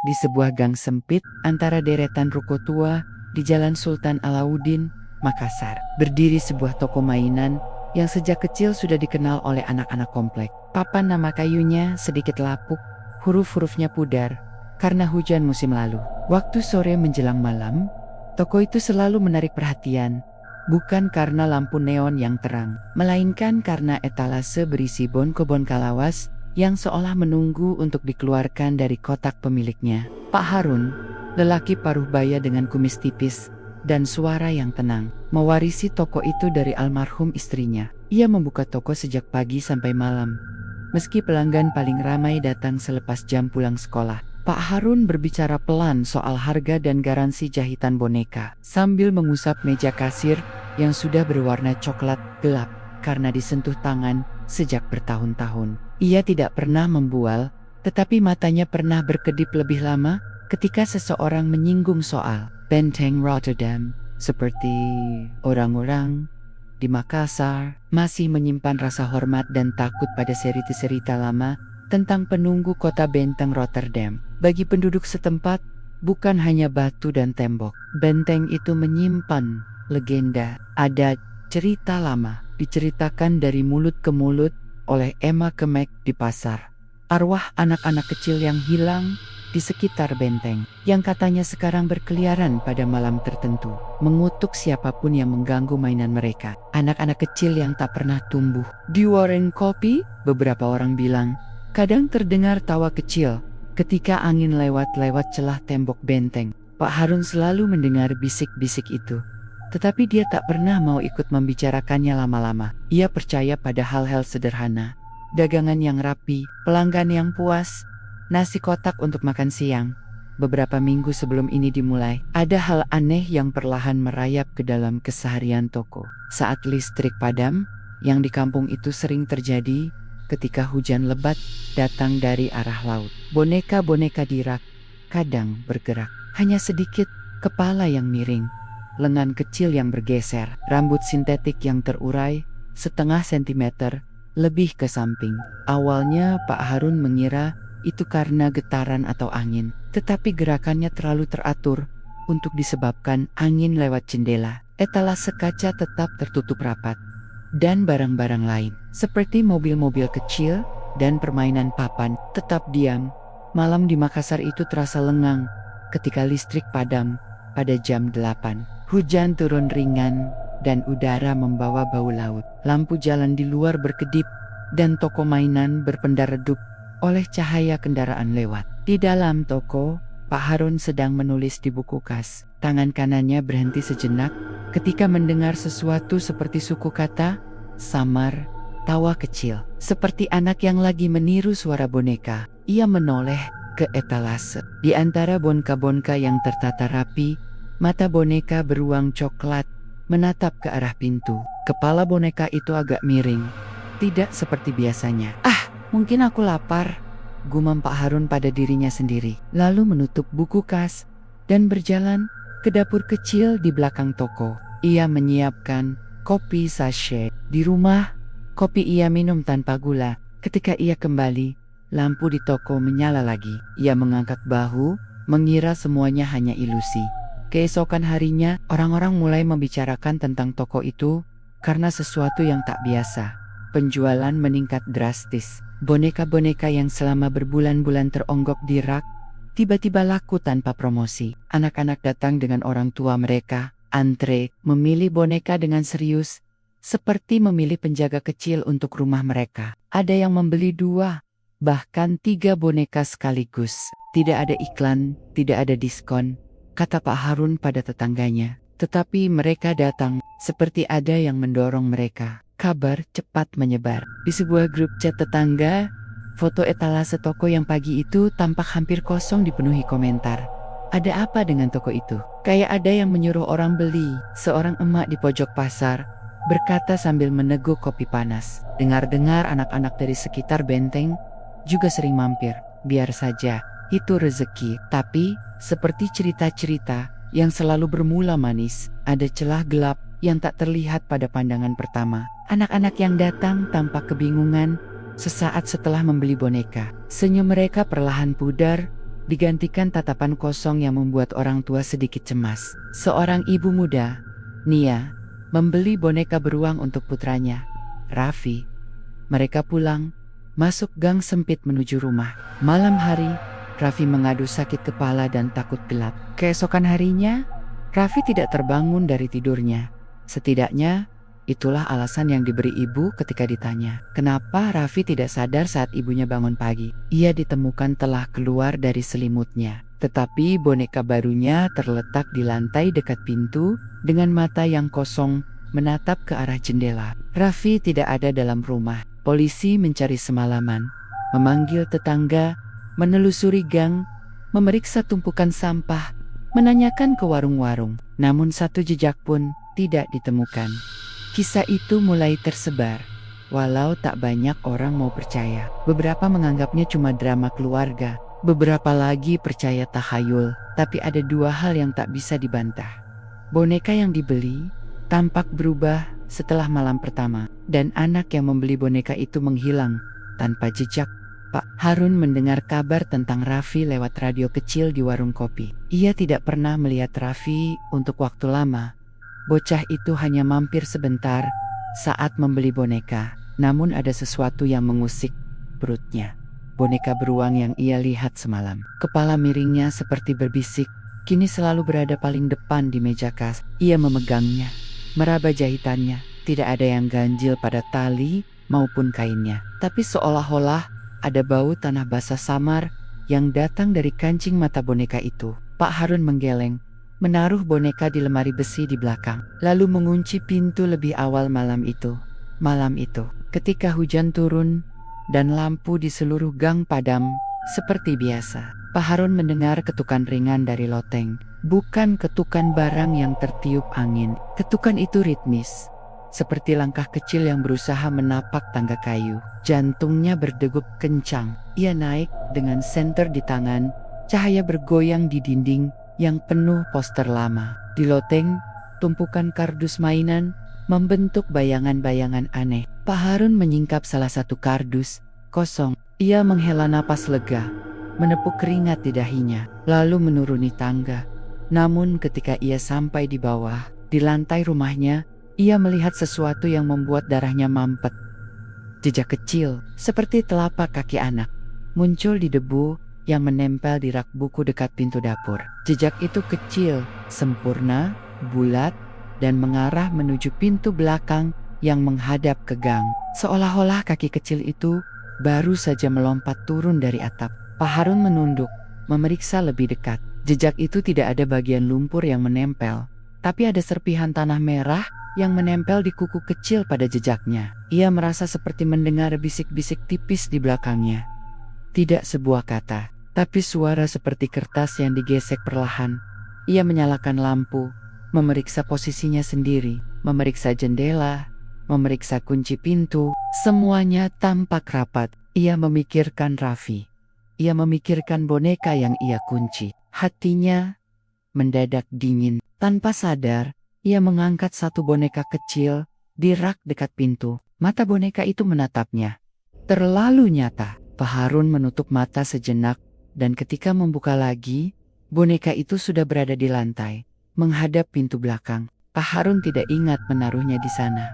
di sebuah gang sempit antara deretan ruko tua di Jalan Sultan Alauddin, Makassar. Berdiri sebuah toko mainan yang sejak kecil sudah dikenal oleh anak-anak komplek. Papan nama kayunya sedikit lapuk, huruf-hurufnya pudar karena hujan musim lalu. Waktu sore menjelang malam, toko itu selalu menarik perhatian. Bukan karena lampu neon yang terang, melainkan karena etalase berisi bon kebon kalawas yang seolah menunggu untuk dikeluarkan dari kotak pemiliknya. Pak Harun, lelaki paruh baya dengan kumis tipis dan suara yang tenang, mewarisi toko itu dari almarhum istrinya. Ia membuka toko sejak pagi sampai malam. Meski pelanggan paling ramai datang selepas jam pulang sekolah, Pak Harun berbicara pelan soal harga dan garansi jahitan boneka, sambil mengusap meja kasir yang sudah berwarna coklat gelap karena disentuh tangan sejak bertahun-tahun. Ia tidak pernah membual, tetapi matanya pernah berkedip lebih lama ketika seseorang menyinggung soal benteng Rotterdam, seperti orang-orang di Makassar masih menyimpan rasa hormat dan takut pada cerita-cerita lama tentang penunggu kota benteng Rotterdam. Bagi penduduk setempat, bukan hanya batu dan tembok. Benteng itu menyimpan legenda, adat, cerita lama, diceritakan dari mulut ke mulut oleh Emma Kemek di pasar. Arwah anak-anak kecil yang hilang di sekitar benteng, yang katanya sekarang berkeliaran pada malam tertentu, mengutuk siapapun yang mengganggu mainan mereka. Anak-anak kecil yang tak pernah tumbuh. Di warung kopi, beberapa orang bilang, kadang terdengar tawa kecil ketika angin lewat-lewat celah tembok benteng. Pak Harun selalu mendengar bisik-bisik itu, tetapi dia tak pernah mau ikut membicarakannya lama-lama. Ia percaya pada hal-hal sederhana, dagangan yang rapi, pelanggan yang puas, nasi kotak untuk makan siang. Beberapa minggu sebelum ini dimulai, ada hal aneh yang perlahan merayap ke dalam keseharian toko. Saat listrik padam, yang di kampung itu sering terjadi ketika hujan lebat datang dari arah laut. Boneka-boneka di rak kadang bergerak, hanya sedikit, kepala yang miring, lengan kecil yang bergeser, rambut sintetik yang terurai setengah sentimeter lebih ke samping. Awalnya Pak Harun mengira itu karena getaran atau angin, tetapi gerakannya terlalu teratur untuk disebabkan angin lewat jendela. Etalase kaca tetap tertutup rapat, dan barang-barang lain, seperti mobil-mobil kecil dan permainan papan, tetap diam. Malam di Makassar itu terasa lengang ketika listrik padam pada jam 8. Hujan turun ringan dan udara membawa bau laut. Lampu jalan di luar berkedip dan toko mainan berpendar redup oleh cahaya kendaraan lewat. Di dalam toko, Pak Harun sedang menulis di buku kas. Tangan kanannya berhenti sejenak ketika mendengar sesuatu seperti suku kata, samar, tawa kecil. Seperti anak yang lagi meniru suara boneka, ia menoleh ke etalase. Di antara boneka-boneka yang tertata rapi, mata boneka beruang coklat menatap ke arah pintu. Kepala boneka itu agak miring, tidak seperti biasanya. Mungkin aku lapar, gumam Pak Harun pada dirinya sendiri. Lalu menutup buku kas dan berjalan ke dapur kecil di belakang toko. Ia menyiapkan kopi sachet. Di rumah, kopi ia minum tanpa gula. Ketika ia kembali, lampu di toko menyala lagi. Ia mengangkat bahu, mengira semuanya hanya ilusi. Keesokan harinya, orang-orang mulai membicarakan tentang toko itu karena sesuatu yang tak biasa. Penjualan meningkat drastis. Boneka-boneka yang selama berbulan-bulan teronggok di rak, tiba-tiba laku tanpa promosi. Anak-anak datang dengan orang tua mereka, antre, memilih boneka dengan serius, seperti memilih penjaga kecil untuk rumah mereka. Ada yang membeli 2, bahkan 3 boneka sekaligus. Tidak ada iklan, tidak ada diskon, kata Pak Harun pada tetangganya. Tetapi mereka datang, seperti ada yang mendorong mereka. Kabar cepat menyebar. Di sebuah grup chat tetangga, foto etalase toko yang pagi itu tampak hampir kosong dipenuhi komentar. Ada apa dengan toko itu? Kayak ada yang menyuruh orang beli. Seorang emak di pojok pasar berkata sambil meneguk kopi panas. Dengar-dengar anak-anak dari sekitar benteng juga sering mampir. Biar saja, itu rezeki. Tapi, seperti cerita-cerita yang selalu bermula manis, ada celah gelap yang tak terlihat pada pandangan pertama. Anak-anak yang datang tampak kebingungan sesaat setelah membeli boneka. Senyum mereka perlahan pudar digantikan tatapan kosong yang membuat orang tua sedikit cemas. Seorang ibu muda, Nia, membeli boneka beruang untuk putranya, Raffi. Mereka pulang, masuk gang sempit menuju rumah. Malam hari, Raffi mengadu sakit kepala dan takut gelap. Keesokan harinya, Raffi tidak terbangun dari tidurnya. Setidaknya, itulah alasan yang diberi ibu ketika ditanya, kenapa Raffi tidak sadar saat ibunya bangun pagi. Ia ditemukan telah keluar dari selimutnya, tetapi boneka barunya terletak di lantai dekat pintu dengan mata yang kosong menatap ke arah jendela. Raffi tidak ada dalam rumah. Polisi mencari semalaman, memanggil tetangga, menelusuri gang, memeriksa tumpukan sampah, menanyakan ke warung-warung, namun satu jejak pun tidak ditemukan. Kisah itu mulai tersebar, walau tak banyak orang mau percaya. Beberapa menganggapnya cuma drama keluarga, beberapa lagi percaya tahayul, tapi ada dua hal yang tak bisa dibantah. Boneka yang dibeli tampak berubah setelah malam pertama, dan anak yang membeli boneka itu menghilang tanpa jejak. Pak Harun mendengar kabar tentang Raffi lewat radio kecil di warung kopi. Ia tidak pernah melihat Raffi untuk waktu lama. Bocah itu hanya mampir sebentar saat membeli boneka, namun ada sesuatu yang mengusik perutnya. Boneka beruang yang ia lihat semalam. Kepala miringnya seperti berbisik, kini selalu berada paling depan di meja kas. Ia memegangnya, meraba jahitannya. Tidak ada yang ganjil pada tali maupun kainnya, tapi seolah-olah ada bau tanah basah samar yang datang dari kancing mata boneka itu. Pak Harun menggeleng, menaruh boneka di lemari besi di belakang, lalu mengunci pintu lebih awal malam itu. Malam itu, ketika hujan turun dan lampu di seluruh gang padam seperti biasa, Pak Harun mendengar ketukan ringan dari loteng. Bukan ketukan barang yang tertiup angin. Ketukan itu ritmis, seperti langkah kecil yang berusaha menapak tangga kayu. Jantungnya berdegup kencang. Ia naik dengan senter di tangan. Cahaya bergoyang di dinding yang penuh poster lama. Di loteng, tumpukan kardus mainan membentuk bayangan-bayangan aneh. Pak Harun menyingkap salah satu kardus kosong. Ia menghela napas lega, menepuk keringat di dahinya, lalu menuruni tangga. Namun ketika ia sampai di bawah, di lantai rumahnya, ia melihat sesuatu yang membuat darahnya mampet. Jejak kecil, seperti telapak kaki anak, muncul di debu yang menempel di rak buku dekat pintu dapur. Jejak itu kecil, sempurna, bulat, dan mengarah menuju pintu belakang yang menghadap ke gang. Seolah-olah kaki kecil itu baru saja melompat turun dari atap. Pak Harun menunduk, memeriksa lebih dekat. Jejak itu tidak ada bagian lumpur yang menempel, tapi ada serpihan tanah merah yang menempel di kuku kecil pada jejaknya. Ia merasa seperti mendengar bisik-bisik tipis di belakangnya. Tidak sebuah kata, tapi suara seperti kertas yang digesek perlahan. Ia menyalakan lampu, memeriksa posisinya sendiri, memeriksa jendela, memeriksa kunci pintu. Semuanya tampak rapat. Ia memikirkan Raffi. Ia memikirkan boneka yang ia kunci. Hatinya mendadak dingin. Tanpa sadar, ia mengangkat satu boneka kecil di rak dekat pintu. Mata boneka itu menatapnya. Terlalu nyata. Pak Harun menutup mata sejenak, dan ketika membuka lagi, boneka itu sudah berada di lantai, menghadap pintu belakang. Pak Harun tidak ingat menaruhnya di sana.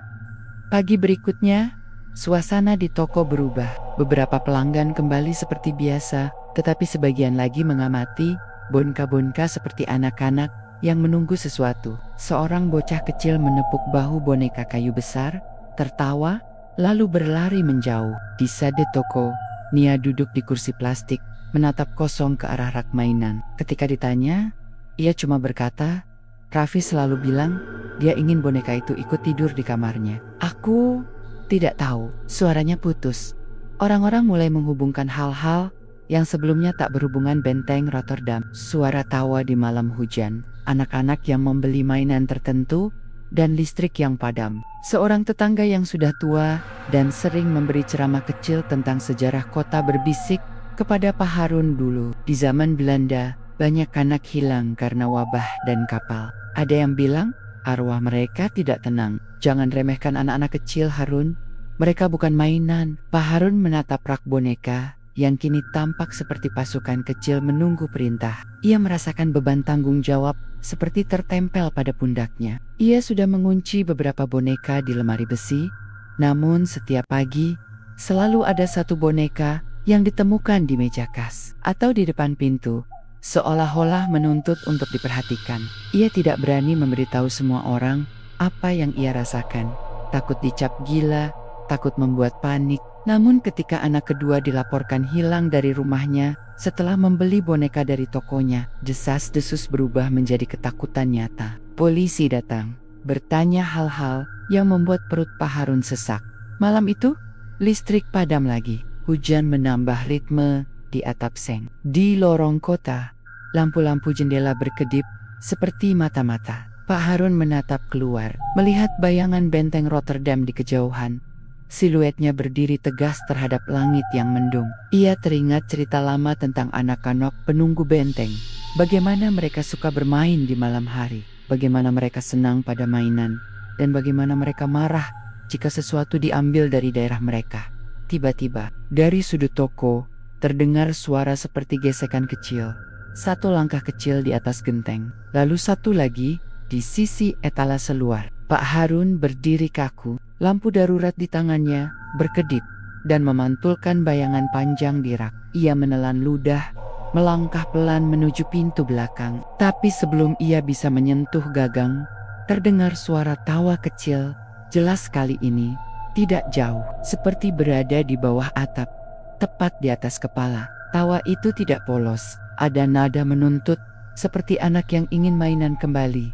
Pagi berikutnya, suasana di toko berubah. Beberapa pelanggan kembali seperti biasa, tetapi sebagian lagi mengamati boneka-boneka seperti anak-anak yang menunggu sesuatu. Seorang bocah kecil menepuk bahu boneka kayu besar, tertawa, lalu berlari menjauh. Di sade toko, Nia duduk di kursi plastik, menatap kosong ke arah rak mainan. Ketika ditanya, ia cuma berkata, Raffi selalu bilang dia ingin boneka itu ikut tidur di kamarnya. Aku tidak tahu. Suaranya putus. Orang-orang mulai menghubungkan hal-hal yang sebelumnya tak berhubungan. Benteng Rotterdam, suara tawa di malam hujan, anak-anak yang membeli mainan tertentu, dan listrik yang padam. Seorang tetangga yang sudah tua dan sering memberi ceramah kecil tentang sejarah kota berbisik kepada Pak Harun dulu. Di zaman Belanda, banyak anak hilang karena wabah dan kapal. Ada yang bilang, arwah mereka tidak tenang. Jangan remehkan anak-anak kecil, Harun. Mereka bukan mainan. Pak Harun menatap rak boneka yang kini tampak seperti pasukan kecil menunggu perintah. Ia merasakan beban tanggung jawab seperti tertempel pada pundaknya. Ia sudah mengunci beberapa boneka di lemari besi, namun setiap pagi selalu ada satu boneka yang ditemukan di meja kas atau di depan pintu, seolah-olah menuntut untuk diperhatikan. Ia tidak berani memberitahu semua orang apa yang ia rasakan. Takut dicap gila, takut membuat panik. Namun ketika anak kedua dilaporkan hilang dari rumahnya setelah membeli boneka dari tokonya, desas-desus berubah menjadi ketakutan nyata. Polisi datang, bertanya hal-hal yang membuat perut Pak Harun sesak. Malam itu, listrik padam lagi. Hujan menambah ritme di atap seng. Di lorong kota, lampu-lampu jendela berkedip seperti mata-mata. Pak Harun menatap keluar, melihat bayangan benteng Rotterdam di kejauhan. Siluetnya berdiri tegas terhadap langit yang mendung. Ia teringat cerita lama tentang anak-anak penunggu benteng. Bagaimana mereka suka bermain di malam hari. Bagaimana mereka senang pada mainan. Dan bagaimana mereka marah jika sesuatu diambil dari daerah mereka. Tiba-tiba, dari sudut toko, terdengar suara seperti gesekan kecil. Satu langkah kecil di atas genteng. Lalu satu lagi di sisi etalase luar. Pak Harun berdiri kaku. Lampu darurat di tangannya berkedip dan memantulkan bayangan panjang di rak. Ia menelan ludah, melangkah pelan menuju pintu belakang. Tapi sebelum ia bisa menyentuh gagang, terdengar suara tawa kecil, jelas kali ini, tidak jauh, seperti berada di bawah atap, tepat di atas kepala. Tawa itu tidak polos, ada nada menuntut, seperti anak yang ingin mainan kembali.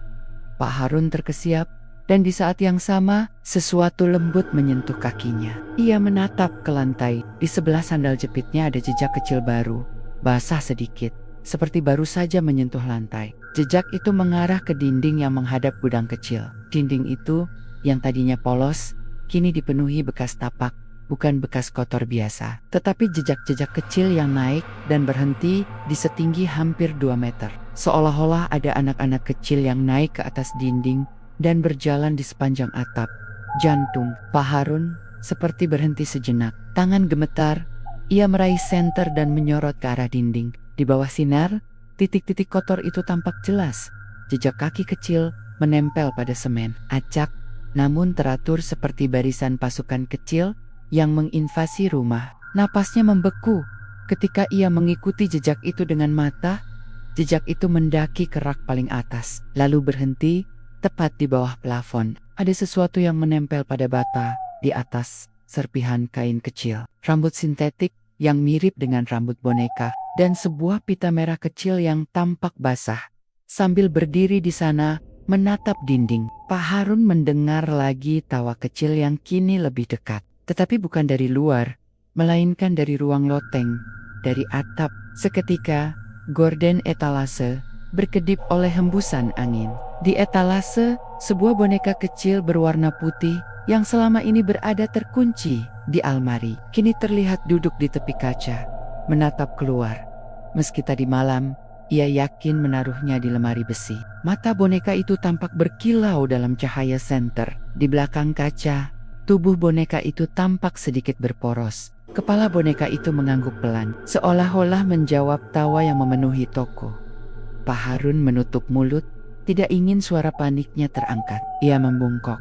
Pak Harun terkesiap. Dan di saat yang sama, sesuatu lembut menyentuh kakinya. Ia menatap ke lantai. Di sebelah sandal jepitnya ada jejak kecil baru, basah sedikit, seperti baru saja menyentuh lantai. Jejak itu mengarah ke dinding yang menghadap gudang kecil. Dinding itu, yang tadinya polos, kini dipenuhi bekas tapak, bukan bekas kotor biasa. Tetapi jejak-jejak kecil yang naik dan berhenti di setinggi hampir 2 meter. Seolah-olah ada anak-anak kecil yang naik ke atas dinding dan berjalan di sepanjang atap. Jantung Pak Harun seperti berhenti sejenak. Tangan gemetar, ia meraih senter dan menyorot ke arah dinding. Di bawah sinar, titik-titik kotor itu tampak jelas. Jejak kaki kecil menempel pada semen. Acak, namun teratur seperti barisan pasukan kecil yang menginvasi rumah. Napasnya membeku ketika ia mengikuti jejak itu dengan mata. Jejak itu mendaki ke rak paling atas, lalu berhenti tepat di bawah plafon. Ada sesuatu yang menempel pada bata di atas serpihan kain kecil. Rambut sintetik yang mirip dengan rambut boneka dan sebuah pita merah kecil yang tampak basah. Sambil berdiri di sana menatap dinding, Pak Harun mendengar lagi tawa kecil yang kini lebih dekat. Tetapi bukan dari luar, melainkan dari ruang loteng, dari atap. Seketika, gorden etalase berkedip oleh hembusan angin. Di etalase, sebuah boneka kecil berwarna putih yang selama ini berada terkunci di almari, kini terlihat duduk di tepi kaca, menatap keluar. Meski tadi malam, ia yakin menaruhnya di lemari besi. Mata boneka itu tampak berkilau dalam cahaya senter. Di belakang kaca, tubuh boneka itu tampak sedikit berporos. Kepala boneka itu mengangguk pelan, seolah-olah menjawab tawa yang memenuhi toko. Pak Harun menutup mulut, tidak ingin suara paniknya terangkat. Ia membungkuk,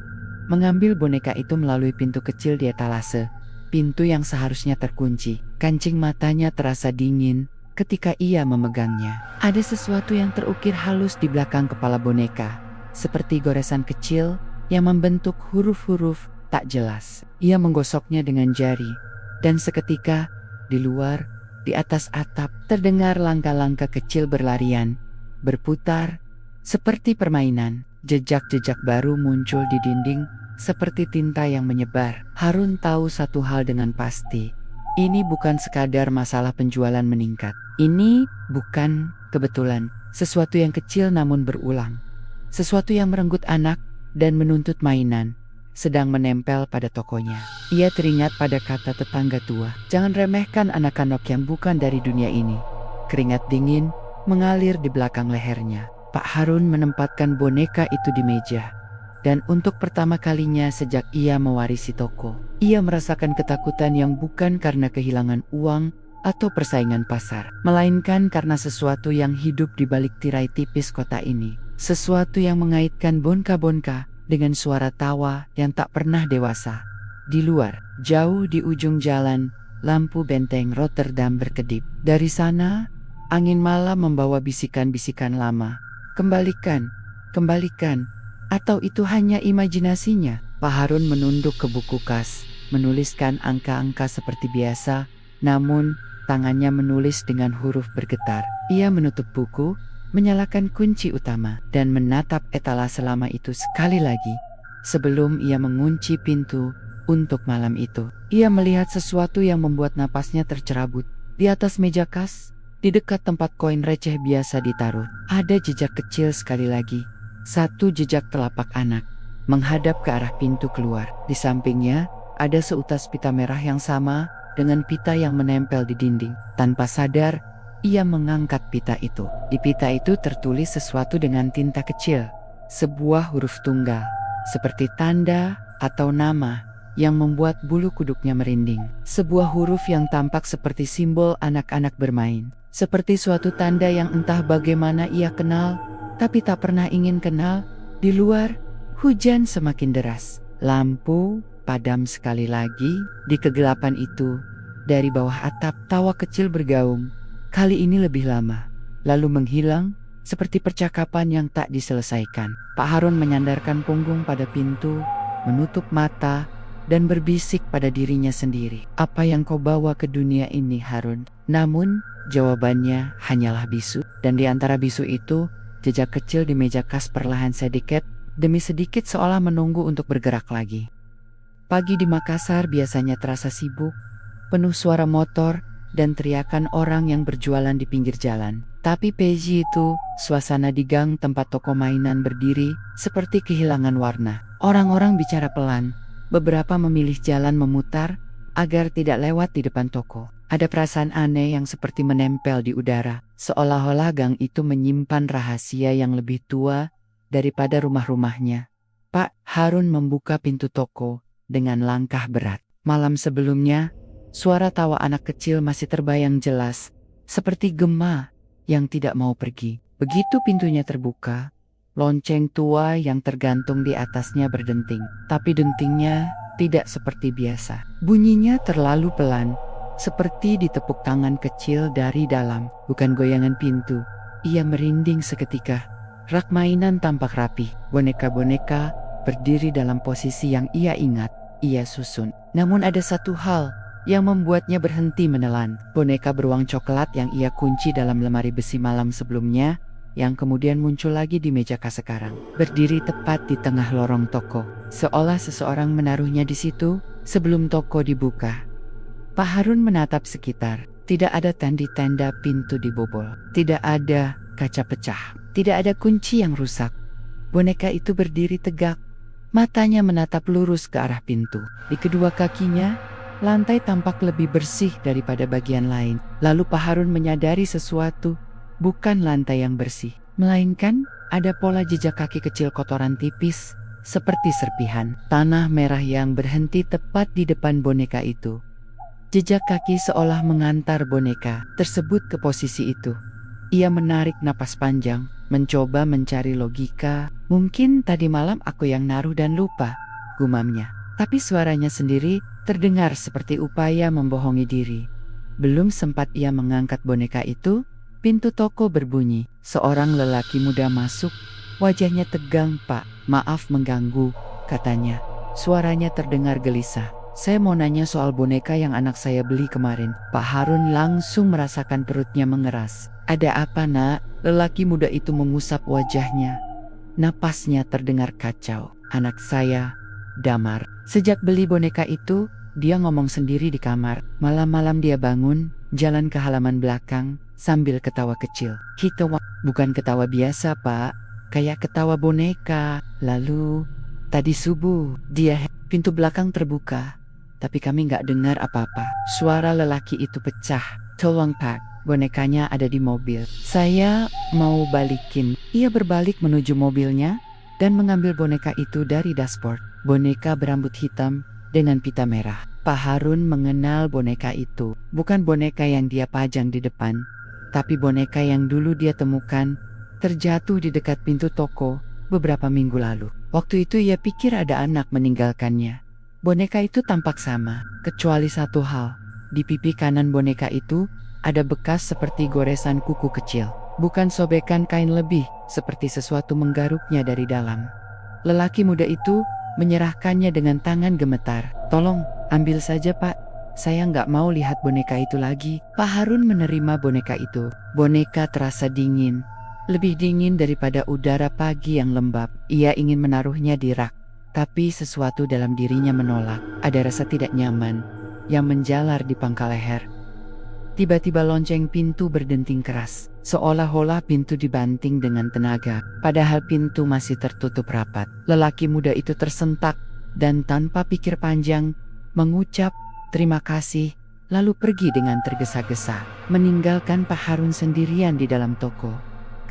mengambil boneka itu melalui pintu kecil di etalase, pintu yang seharusnya terkunci. Kancing matanya terasa dingin ketika ia memegangnya. Ada sesuatu yang terukir halus di belakang kepala boneka, seperti goresan kecil yang membentuk huruf-huruf tak jelas. Ia menggosoknya dengan jari, dan seketika di luar, di atas atap, terdengar langkah-langkah kecil berlarian, berputar, seperti permainan. Jejak-jejak baru muncul di dinding, seperti tinta yang menyebar. Harun tahu satu hal dengan pasti. Ini bukan sekadar masalah penjualan meningkat. Ini bukan kebetulan. Sesuatu yang kecil namun berulang. Sesuatu yang merenggut anak dan menuntut mainan, sedang menempel pada tokonya. Ia teringat pada kata tetangga tua, jangan remehkan anak-anak yang bukan dari dunia ini. Keringat dingin mengalir di belakang lehernya. Pak Harun menempatkan boneka itu di meja. Dan untuk pertama kalinya sejak ia mewarisi toko, ia merasakan ketakutan yang bukan karena kehilangan uang, atau persaingan pasar, melainkan karena sesuatu yang hidup di balik tirai tipis kota ini. Sesuatu yang mengaitkan boneka-boneka dengan suara tawa yang tak pernah dewasa. Di luar, jauh di ujung jalan, lampu benteng Rotterdam berkedip. Dari sana, angin malam membawa bisikan-bisikan lama. Kembalikan, kembalikan. Atau itu hanya imajinasinya? Pak Harun menunduk ke buku kas, menuliskan angka-angka seperti biasa, namun tangannya menulis dengan huruf bergetar. Ia menutup buku, menyalakan kunci utama, dan menatap etalase lama itu sekali lagi. Sebelum ia mengunci pintu untuk malam itu, ia melihat sesuatu yang membuat napasnya tercerabut. Di atas meja kas, di dekat tempat koin receh biasa ditaruh, ada jejak kecil sekali lagi. Satu jejak telapak anak, menghadap ke arah pintu keluar. Di sampingnya, ada seutas pita merah yang sama dengan pita yang menempel di dinding. Tanpa sadar, ia mengangkat pita itu. Di pita itu tertulis sesuatu dengan tinta kecil. Sebuah huruf tunggal, seperti tanda atau nama yang membuat bulu kuduknya merinding. Sebuah huruf yang tampak seperti simbol anak-anak bermain. Seperti suatu tanda yang entah bagaimana ia kenal, tapi tak pernah ingin kenal. Di luar, hujan semakin deras. Lampu padam sekali lagi. Di kegelapan itu, dari bawah atap tawa kecil bergaung. Kali ini lebih lama, lalu menghilang seperti percakapan yang tak diselesaikan. Pak Harun menyandarkan punggung pada pintu, menutup mata, dan berbisik pada dirinya sendiri. Apa yang kau bawa ke dunia ini, Harun? Namun, jawabannya hanyalah bisu. Dan di antara bisu itu, jejak kecil di meja kas perlahan sedikit demi sedikit seolah menunggu untuk bergerak lagi. Pagi di Makassar biasanya terasa sibuk, penuh suara motor dan teriakan orang yang berjualan di pinggir jalan. Tapi pagi itu, suasana di gang tempat toko mainan berdiri seperti kehilangan warna. Orang-orang bicara pelan, beberapa memilih jalan memutar agar tidak lewat di depan toko. Ada perasaan aneh yang seperti menempel di udara, seolah-olah gang itu menyimpan rahasia yang lebih tua daripada rumah-rumahnya. Pak Harun membuka pintu toko dengan langkah berat. Malam sebelumnya, suara tawa anak kecil masih terbayang jelas, seperti gema yang tidak mau pergi. Begitu pintunya terbuka, lonceng tua yang tergantung di atasnya berdenting. Tapi dentingnya tidak seperti biasa. Bunyinya terlalu pelan, seperti ditepuk tangan kecil dari dalam. Bukan goyangan pintu. Ia merinding seketika. Rak mainan tampak rapi. Boneka-boneka berdiri dalam posisi yang ia ingat. Ia susun. Namun ada satu hal yang membuatnya berhenti menelan. Boneka beruang coklat yang ia kunci dalam lemari besi malam sebelumnya, yang kemudian muncul lagi di meja kas sekarang. Berdiri tepat di tengah lorong toko, seolah seseorang menaruhnya di situ sebelum toko dibuka. Pak Harun menatap sekitar. Tidak ada tanda-tanda pintu dibobol. Tidak ada kaca pecah. Tidak ada kunci yang rusak. Boneka itu berdiri tegak. Matanya menatap lurus ke arah pintu. Di kedua kakinya, lantai tampak lebih bersih daripada bagian lain. Lalu Pak Harun menyadari sesuatu. Bukan lantai yang bersih, melainkan ada pola jejak kaki kecil kotoran tipis, seperti serpihan. Tanah merah yang berhenti tepat di depan boneka itu. Jejak kaki seolah mengantar boneka tersebut ke posisi itu. Ia menarik napas panjang, mencoba mencari logika. Mungkin tadi malam aku yang naruh dan lupa, gumamnya. Tapi suaranya sendiri terdengar seperti upaya membohongi diri. Belum sempat ia mengangkat boneka itu, pintu toko berbunyi. Seorang lelaki muda masuk, wajahnya tegang. "Pak, maaf mengganggu," katanya. Suaranya terdengar gelisah. "Saya mau nanya soal boneka yang anak saya beli kemarin." Pak Harun langsung merasakan perutnya mengeras. "Ada apa, Nak?" Lelaki muda itu mengusap wajahnya. Napasnya terdengar kacau. "Anak saya, Damar. Sejak beli boneka itu, dia ngomong sendiri di kamar. Malam-malam dia bangun, jalan ke halaman belakang, sambil ketawa kecil. Bukan ketawa biasa, Pak. Kayak ketawa boneka. Lalu, tadi subuh, pintu belakang terbuka. Tapi kami gak dengar apa-apa." Suara lelaki itu pecah. "Tolong, Pak. Bonekanya ada di mobil. Saya mau balikin." Ia berbalik menuju mobilnya dan mengambil boneka itu dari dashboard. Boneka berambut hitam dengan pita merah. Pak Harun mengenal boneka itu. Bukan boneka yang dia pajang di depan, tapi boneka yang dulu dia temukan terjatuh di dekat pintu toko beberapa minggu lalu. Waktu itu ia pikir ada anak meninggalkannya. Boneka itu tampak sama, kecuali satu hal. Di pipi kanan boneka itu ada bekas seperti goresan kuku kecil. Bukan sobekan kain lebih, seperti sesuatu menggaruknya dari dalam. Lelaki muda itu menyerahkannya dengan tangan gemetar. "Tolong, ambil saja Pak. Saya nggak mau lihat boneka itu lagi." Pak Harun menerima boneka itu. Boneka terasa dingin. Lebih dingin daripada udara pagi yang lembab. Ia ingin menaruhnya di rak. Tapi sesuatu dalam dirinya menolak. Ada rasa tidak nyaman yang menjalar di pangkal leher. Tiba-tiba lonceng pintu berdenting keras. Seolah-olah pintu dibanting dengan tenaga. Padahal pintu masih tertutup rapat. Lelaki muda itu tersentak dan tanpa pikir panjang mengucap terima kasih, lalu pergi dengan tergesa-gesa, meninggalkan Pak Harun sendirian di dalam toko.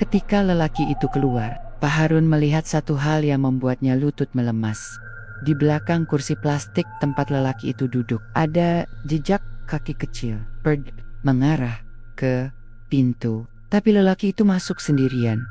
Ketika lelaki itu keluar, Pak Harun melihat satu hal yang membuatnya lutut melemas. Di belakang kursi plastik tempat lelaki itu duduk, ada jejak kaki kecil mengarah ke pintu. Tapi lelaki itu masuk sendirian.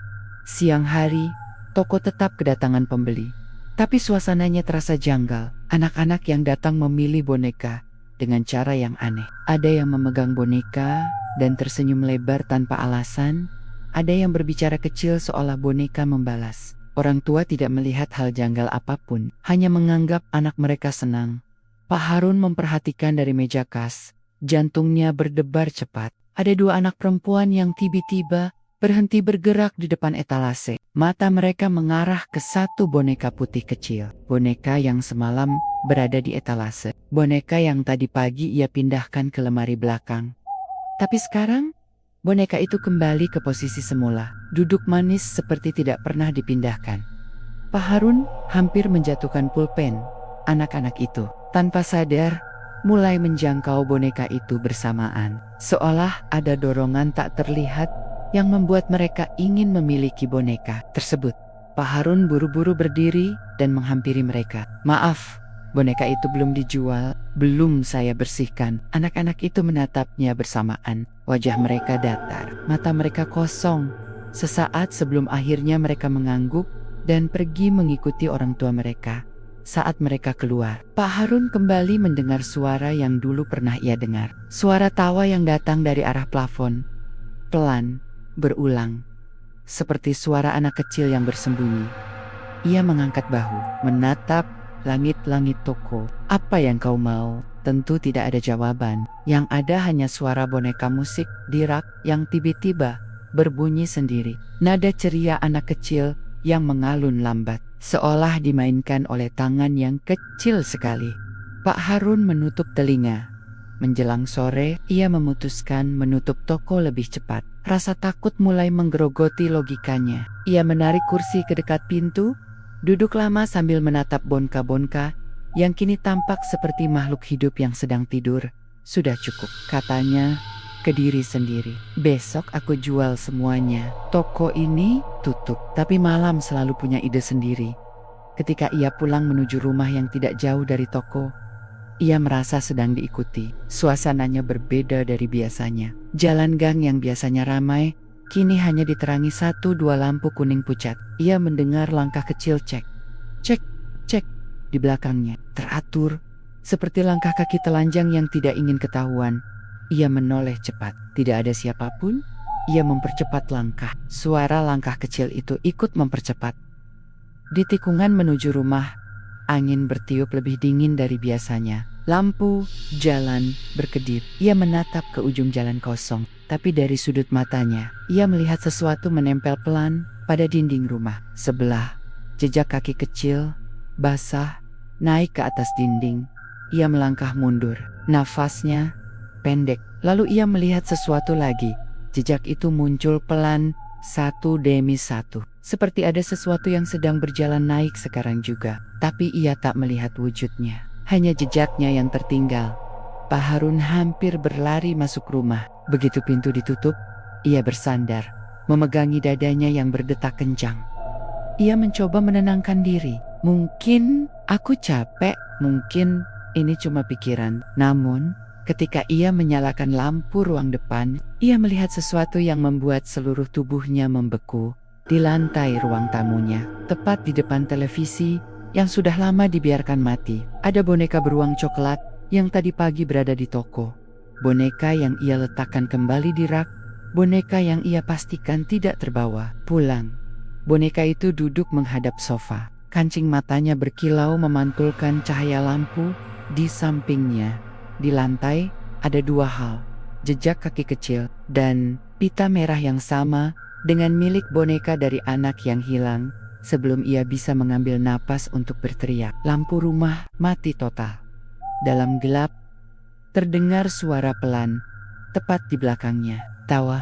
Siang hari, toko tetap kedatangan pembeli. Tapi suasananya terasa janggal. Anak-anak yang datang memilih boneka dengan cara yang aneh. Ada yang memegang boneka dan tersenyum lebar tanpa alasan. Ada yang berbicara kecil seolah boneka membalas. Orang tua tidak melihat hal janggal apapun, hanya menganggap anak mereka senang. Pak Harun memperhatikan dari meja kas. Jantungnya berdebar cepat. Ada dua anak perempuan yang tiba-tiba berhenti bergerak di depan etalase. Mata mereka mengarah ke satu boneka putih kecil. Boneka yang semalam berada di etalase. Boneka yang tadi pagi ia pindahkan ke lemari belakang. Tapi sekarang, boneka itu kembali ke posisi semula. Duduk manis seperti tidak pernah dipindahkan. Pak Harun hampir menjatuhkan pulpen anak-anak itu. Tanpa sadar, mulai menjangkau boneka itu bersamaan. Seolah ada dorongan tak terlihat yang membuat mereka ingin memiliki boneka tersebut. Pak Harun buru-buru berdiri dan menghampiri mereka. "Maaf, boneka itu belum dijual, belum saya bersihkan." Anak-anak itu menatapnya bersamaan. Wajah mereka datar, mata mereka kosong. Sesaat sebelum akhirnya mereka mengangguk dan pergi mengikuti orang tua mereka. Saat mereka keluar, Pak Harun kembali mendengar suara yang dulu pernah ia dengar. Suara tawa yang datang dari arah plafon. Pelan, berulang. Seperti suara anak kecil yang bersembunyi. Ia mengangkat bahu, menatap langit-langit toko. "Apa yang kau mau?" Tentu tidak ada jawaban. Yang ada hanya suara boneka musik di rak yang tiba-tiba berbunyi sendiri. Nada ceria anak kecil yang mengalun lambat, seolah dimainkan oleh tangan yang kecil sekali. Pak Harun menutup telinga. Menjelang sore, ia memutuskan menutup toko lebih cepat. Rasa takut mulai menggerogoti logikanya. Ia menarik kursi ke dekat pintu, duduk lama sambil menatap boneka-boneka yang kini tampak seperti makhluk hidup yang sedang tidur. "Sudah cukup," katanya ke diri sendiri. "Besok aku jual semuanya. Toko ini tutup." Tapi malam selalu punya ide sendiri. Ketika ia pulang menuju rumah yang tidak jauh dari toko, ia merasa sedang diikuti. Suasananya berbeda dari biasanya. Jalan gang yang biasanya ramai, kini hanya diterangi 1-2 lampu kuning pucat. Ia mendengar langkah kecil cek, cek, cek di belakangnya. Teratur, seperti langkah kaki telanjang yang tidak ingin ketahuan. Ia menoleh cepat. Tidak ada siapapun. Ia mempercepat langkah. Suara langkah kecil itu ikut mempercepat. Di tikungan menuju rumah, angin bertiup lebih dingin dari biasanya. Lampu jalan berkedip. Ia menatap ke ujung jalan kosong. Tapi dari sudut matanya, ia melihat sesuatu menempel pelan pada dinding rumah sebelah. Jejak kaki kecil, basah, naik ke atas dinding. Ia melangkah mundur. Nafasnya pendek. Lalu ia melihat sesuatu lagi. Jejak itu muncul pelan, satu demi satu. Seperti ada sesuatu yang sedang berjalan naik sekarang juga. Tapi ia tak melihat wujudnya. Hanya jejaknya yang tertinggal. Pak Harun hampir berlari masuk rumah. Begitu pintu ditutup, ia bersandar, memegangi dadanya yang berdetak kencang. Ia mencoba menenangkan diri. Mungkin aku capek, mungkin ini cuma pikiran. Namun, ketika ia menyalakan lampu ruang depan, ia melihat sesuatu yang membuat seluruh tubuhnya membeku. Di lantai ruang tamunya, tepat di depan televisi yang sudah lama dibiarkan mati, ada boneka beruang coklat yang tadi pagi berada di toko. Boneka yang ia letakkan kembali di rak, boneka yang ia pastikan tidak terbawa pulang. Boneka itu duduk menghadap sofa, kancing matanya berkilau memantulkan cahaya lampu di sampingnya. Di lantai ada dua hal, jejak kaki kecil dan pita merah yang sama dengan milik boneka dari anak yang hilang sebelum ia bisa mengambil napas untuk berteriak. Lampu rumah mati total. Dalam gelap, terdengar suara pelan, tepat di belakangnya. Tawa,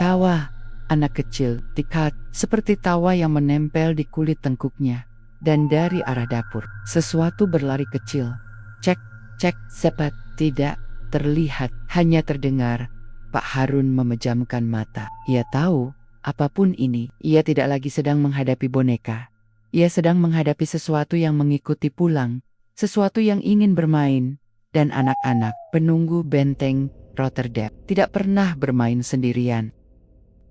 tawa, anak kecil, tikat, seperti tawa yang menempel di kulit tengkuknya. Dan dari arah dapur, sesuatu berlari kecil. Cek, cek, sepat, tidak terlihat, hanya terdengar. Pak Harun memejamkan mata. Ia tahu, apapun ini, ia tidak lagi sedang menghadapi boneka. Ia sedang menghadapi sesuatu yang mengikuti pulang, sesuatu yang ingin bermain. Dan anak-anak, penunggu benteng Rotterdam, tidak pernah bermain sendirian.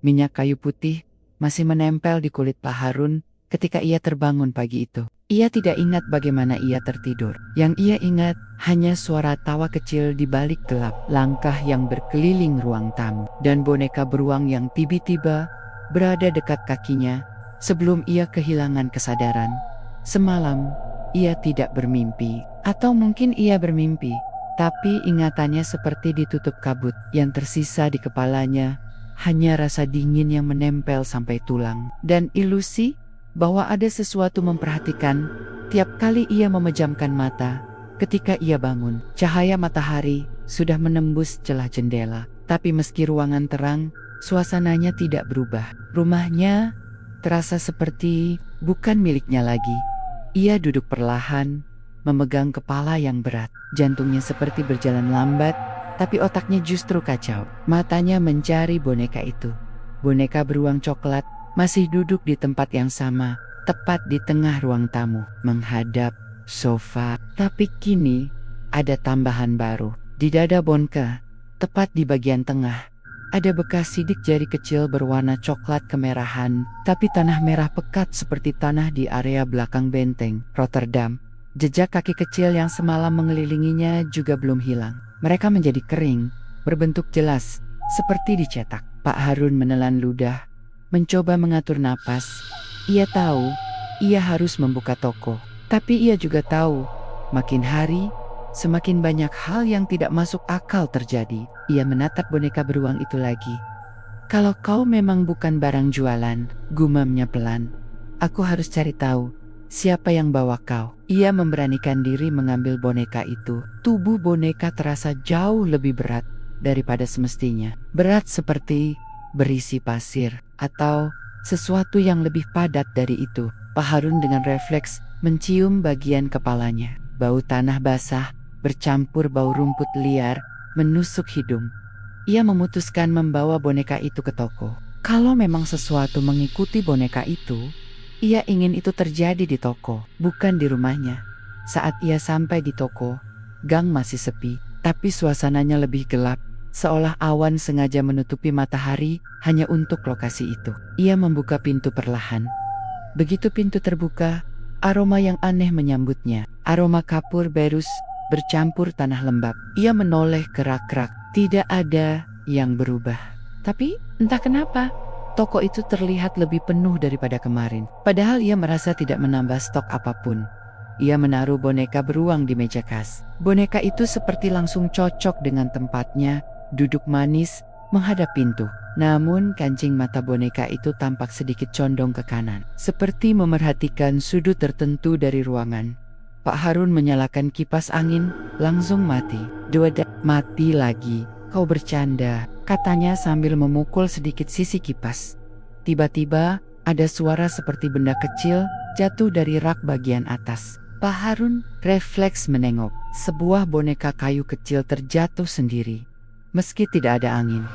Minyak kayu putih masih menempel di kulit Pak Harun ketika ia terbangun pagi itu. Ia tidak ingat bagaimana ia tertidur. Yang ia ingat hanya suara tawa kecil di balik gelap, langkah yang berkeliling ruang tamu, dan boneka beruang yang tiba-tiba berada dekat kakinya sebelum ia kehilangan kesadaran. Semalam, ia tidak bermimpi, atau mungkin ia bermimpi, tapi ingatannya seperti ditutup kabut. Yang tersisa di kepalanya hanya rasa dingin yang menempel sampai tulang, dan ilusi bahwa ada sesuatu memperhatikan tiap kali ia memejamkan mata. Ketika ia bangun, cahaya matahari sudah menembus celah jendela, tapi meski ruangan terang, suasananya tidak berubah. Rumahnya terasa seperti bukan miliknya lagi. Ia duduk perlahan, memegang kepala yang berat. Jantungnya seperti berjalan lambat, tapi otaknya justru kacau. Matanya mencari boneka itu. Boneka beruang coklat masih duduk di tempat yang sama, tepat di tengah ruang tamu, menghadap sofa. Tapi kini ada tambahan baru. Di dada boneka, tepat di bagian tengah, ada bekas sidik jari kecil berwarna coklat kemerahan, tapi tanah merah pekat seperti tanah di area belakang benteng Rotterdam. Jejak kaki kecil yang semalam mengelilinginya juga belum hilang. Mereka menjadi kering, berbentuk jelas, seperti dicetak. Pak Harun menelan ludah, mencoba mengatur napas. Ia tahu, ia harus membuka toko. Tapi ia juga tahu, makin hari, semakin banyak hal yang tidak masuk akal terjadi. Ia menatap boneka beruang itu lagi. "Kalau kau memang bukan barang jualan," gumamnya pelan, "aku harus cari tahu siapa yang bawa kau." Ia memberanikan diri mengambil boneka itu. Tubuh boneka terasa jauh lebih berat daripada semestinya. Berat seperti berisi pasir atau sesuatu yang lebih padat dari itu. Pak Harun dengan refleks mencium bagian kepalanya. Bau tanah basah bercampur bau rumput liar menusuk hidung. Ia memutuskan membawa boneka itu ke toko. Kalau memang sesuatu mengikuti boneka itu, ia ingin itu terjadi di toko, bukan di rumahnya. Saat ia sampai di toko, gang masih sepi, tapi suasananya lebih gelap, seolah awan sengaja menutupi matahari hanya untuk lokasi itu. Ia membuka pintu perlahan. Begitu pintu terbuka, aroma yang aneh menyambutnya. Aroma kapur berus bercampur tanah lembab. Ia menoleh ke rak-rak. Tidak ada yang berubah. Tapi entah kenapa, toko itu terlihat lebih penuh daripada kemarin. Padahal ia merasa tidak menambah stok apapun. Ia menaruh boneka beruang di meja kas. Boneka itu seperti langsung cocok dengan tempatnya, duduk manis, menghadap pintu. Namun kancing mata boneka itu tampak sedikit condong ke kanan, seperti memerhatikan sudut tertentu dari ruangan. Pak Harun menyalakan kipas angin, langsung mati. Mati lagi, kau bercanda, katanya sambil memukul sedikit sisi kipas. Tiba-tiba, ada suara seperti benda kecil jatuh dari rak bagian atas. Pak Harun refleks menengok. Sebuah boneka kayu kecil terjatuh sendiri. Meski tidak ada angin,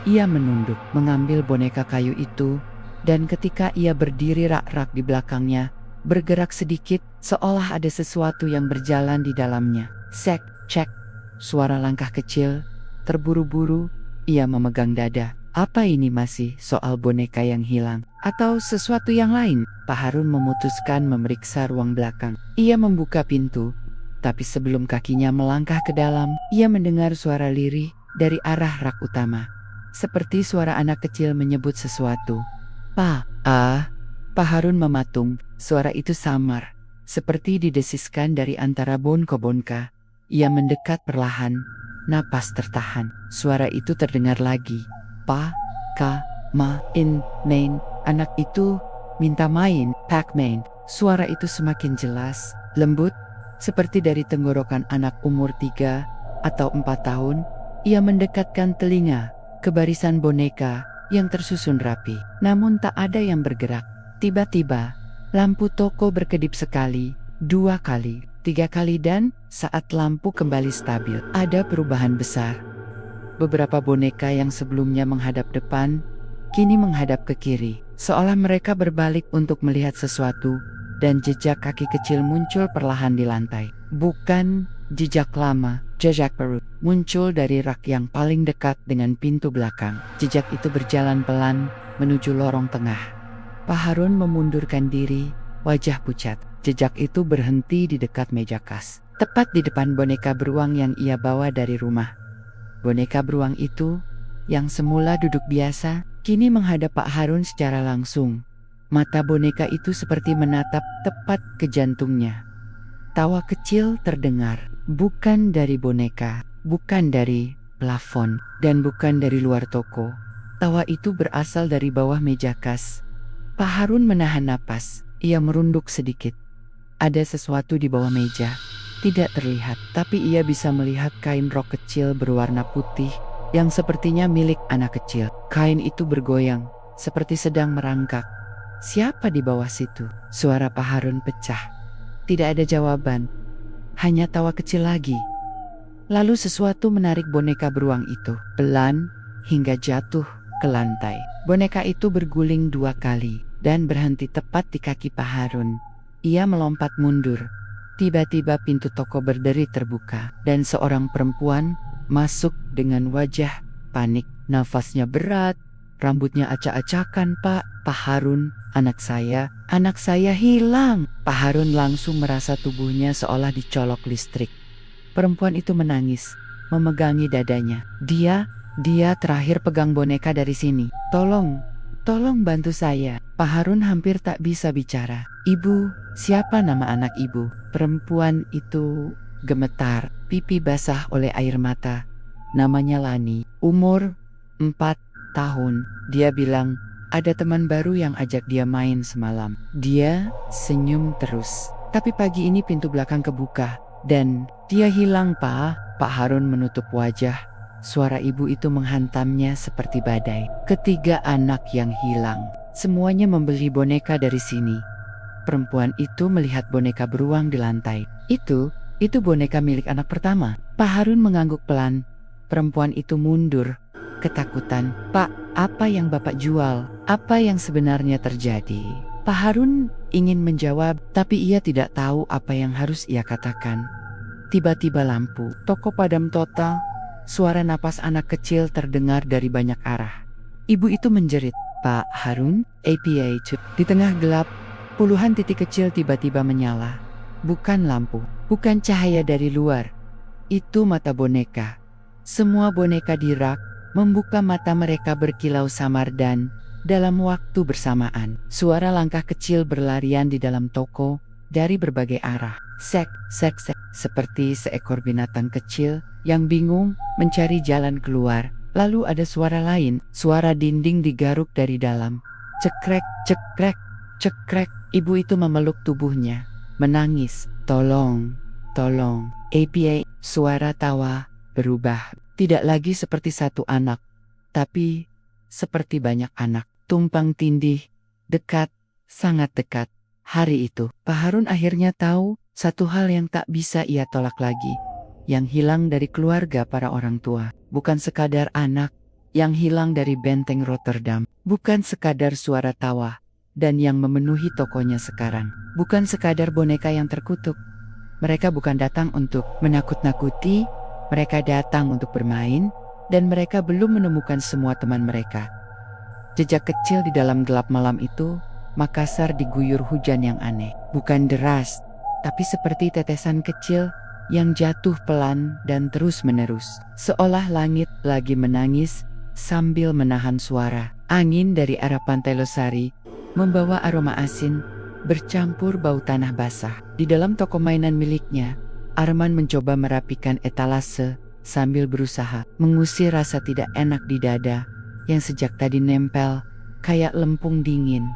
ia menunduk, mengambil boneka kayu itu, dan ketika ia berdiri rak-rak di belakangnya, bergerak sedikit, seolah ada sesuatu yang berjalan di dalamnya. Sek, cek. Suara langkah kecil. Terburu-buru, ia memegang dada. Apa ini masih soal boneka yang hilang? Atau sesuatu yang lain? Pak Harun memutuskan memeriksa ruang belakang. Ia membuka pintu. Tapi sebelum kakinya melangkah ke dalam, ia mendengar suara lirih dari arah rak utama. Seperti suara anak kecil menyebut sesuatu. Pak, Pak Harun mematung. Suara itu samar, seperti didesiskan dari antara bonka-bonka. Ia mendekat perlahan, napas tertahan. Suara itu terdengar lagi. Pa, ka, ma, in, main. Anak itu minta main, Pac-Man. Suara itu semakin jelas, lembut, seperti dari tenggorokan anak umur 3 atau 4 tahun. Ia mendekatkan telinga ke barisan boneka yang tersusun rapi. Namun tak ada yang bergerak. Tiba-tiba, lampu toko berkedip sekali, 2 kali, 3 kali dan saat lampu kembali stabil, ada perubahan besar. Beberapa boneka yang sebelumnya menghadap depan, kini menghadap ke kiri. Seolah mereka berbalik untuk melihat sesuatu, dan jejak kaki kecil muncul perlahan di lantai. Bukan jejak lama, jejak baru, muncul dari rak yang paling dekat dengan pintu belakang. Jejak itu berjalan pelan menuju lorong tengah. Pak Harun memundurkan diri, wajah pucat. Jejak itu berhenti di dekat meja kas, tepat di depan boneka beruang yang ia bawa dari rumah. Boneka beruang itu, yang semula duduk biasa, kini menghadap Pak Harun secara langsung. Mata boneka itu seperti menatap tepat ke jantungnya. Tawa kecil terdengar, bukan dari boneka, bukan dari plafon, dan bukan dari luar toko. Tawa itu berasal dari bawah meja kas. Pak Harun menahan napas, ia merunduk sedikit. Ada sesuatu di bawah meja, tidak terlihat, tapi ia bisa melihat kain rok kecil berwarna putih yang sepertinya milik anak kecil. Kain itu bergoyang, seperti sedang merangkak. Siapa di bawah situ? Suara Pak Harun pecah. Tidak ada jawaban, hanya tawa kecil lagi. Lalu sesuatu menarik boneka beruang itu, pelan hingga jatuh ke lantai. Boneka itu berguling 2 kali dan berhenti tepat di kaki Pak Harun. Ia melompat mundur. Tiba-tiba pintu toko berderi terbuka dan seorang perempuan masuk dengan wajah panik. Nafasnya berat, rambutnya acak-acakan. Pak Harun, anak saya hilang. Pak Harun langsung merasa tubuhnya seolah dicolok listrik. Perempuan itu menangis, memegangi dadanya. Dia terakhir pegang boneka dari sini. Tolong bantu saya. Pak Harun hampir tak bisa bicara. Ibu, siapa nama anak ibu? Perempuan itu gemetar, pipi basah oleh air mata. Namanya Lani, umur 4 tahun. Dia bilang, ada teman baru yang ajak dia main semalam. Dia senyum terus. Tapi pagi ini pintu belakang kebuka, dan dia hilang, Pak. Pak Harun menutup wajah. Suara ibu itu menghantamnya seperti badai. Ketiga anak yang hilang. Semuanya membeli boneka dari sini. Perempuan itu melihat boneka beruang di lantai. Itu boneka milik anak pertama. Pak Harun mengangguk pelan. Perempuan itu mundur, ketakutan. Pak, apa yang Bapak jual? Apa yang sebenarnya terjadi? Pak Harun ingin menjawab, tapi ia tidak tahu apa yang harus ia katakan. Tiba-tiba lampu toko padam total. Suara napas anak kecil terdengar dari banyak arah. Ibu itu menjerit, Pak Harun, APA. Di tengah gelap, puluhan titik kecil tiba-tiba menyala. Bukan lampu, bukan cahaya dari luar. Itu mata boneka. Semua boneka di rak membuka mata mereka berkilau samar dan dalam waktu bersamaan. Suara langkah kecil berlarian di dalam toko dari berbagai arah. Sek, sek, sek. Seperti seekor binatang kecil yang bingung mencari jalan keluar. Lalu ada suara lain, suara dinding digaruk dari dalam. Cekrek, cekrek, cekrek. Ibu itu memeluk tubuhnya, menangis. Tolong. APA. Suara tawa berubah. Tidak lagi seperti satu anak, tapi seperti banyak anak. Tumpang tindih, dekat, sangat dekat. Hari itu, Pak Harun akhirnya tahu satu hal yang tak bisa ia tolak lagi. Yang hilang dari keluarga para orang tua, bukan sekadar anak. Yang hilang dari benteng Rotterdam, bukan sekadar suara tawa. Dan yang memenuhi tokonya sekarang, bukan sekadar boneka yang terkutuk. Mereka bukan datang untuk menakut-nakuti, mereka datang untuk bermain, dan mereka belum menemukan semua teman mereka. Jejak kecil di dalam gelap malam itu, Makassar diguyur hujan yang aneh. Bukan deras, tapi seperti tetesan kecil yang jatuh pelan dan terus-menerus. Seolah langit lagi menangis sambil menahan suara. Angin dari arah Pantai Losari membawa aroma asin bercampur bau tanah basah. Di dalam toko mainan miliknya, Arman mencoba merapikan etalase sambil berusaha mengusir rasa tidak enak di dada yang sejak tadi nempel kayak lempung dingin.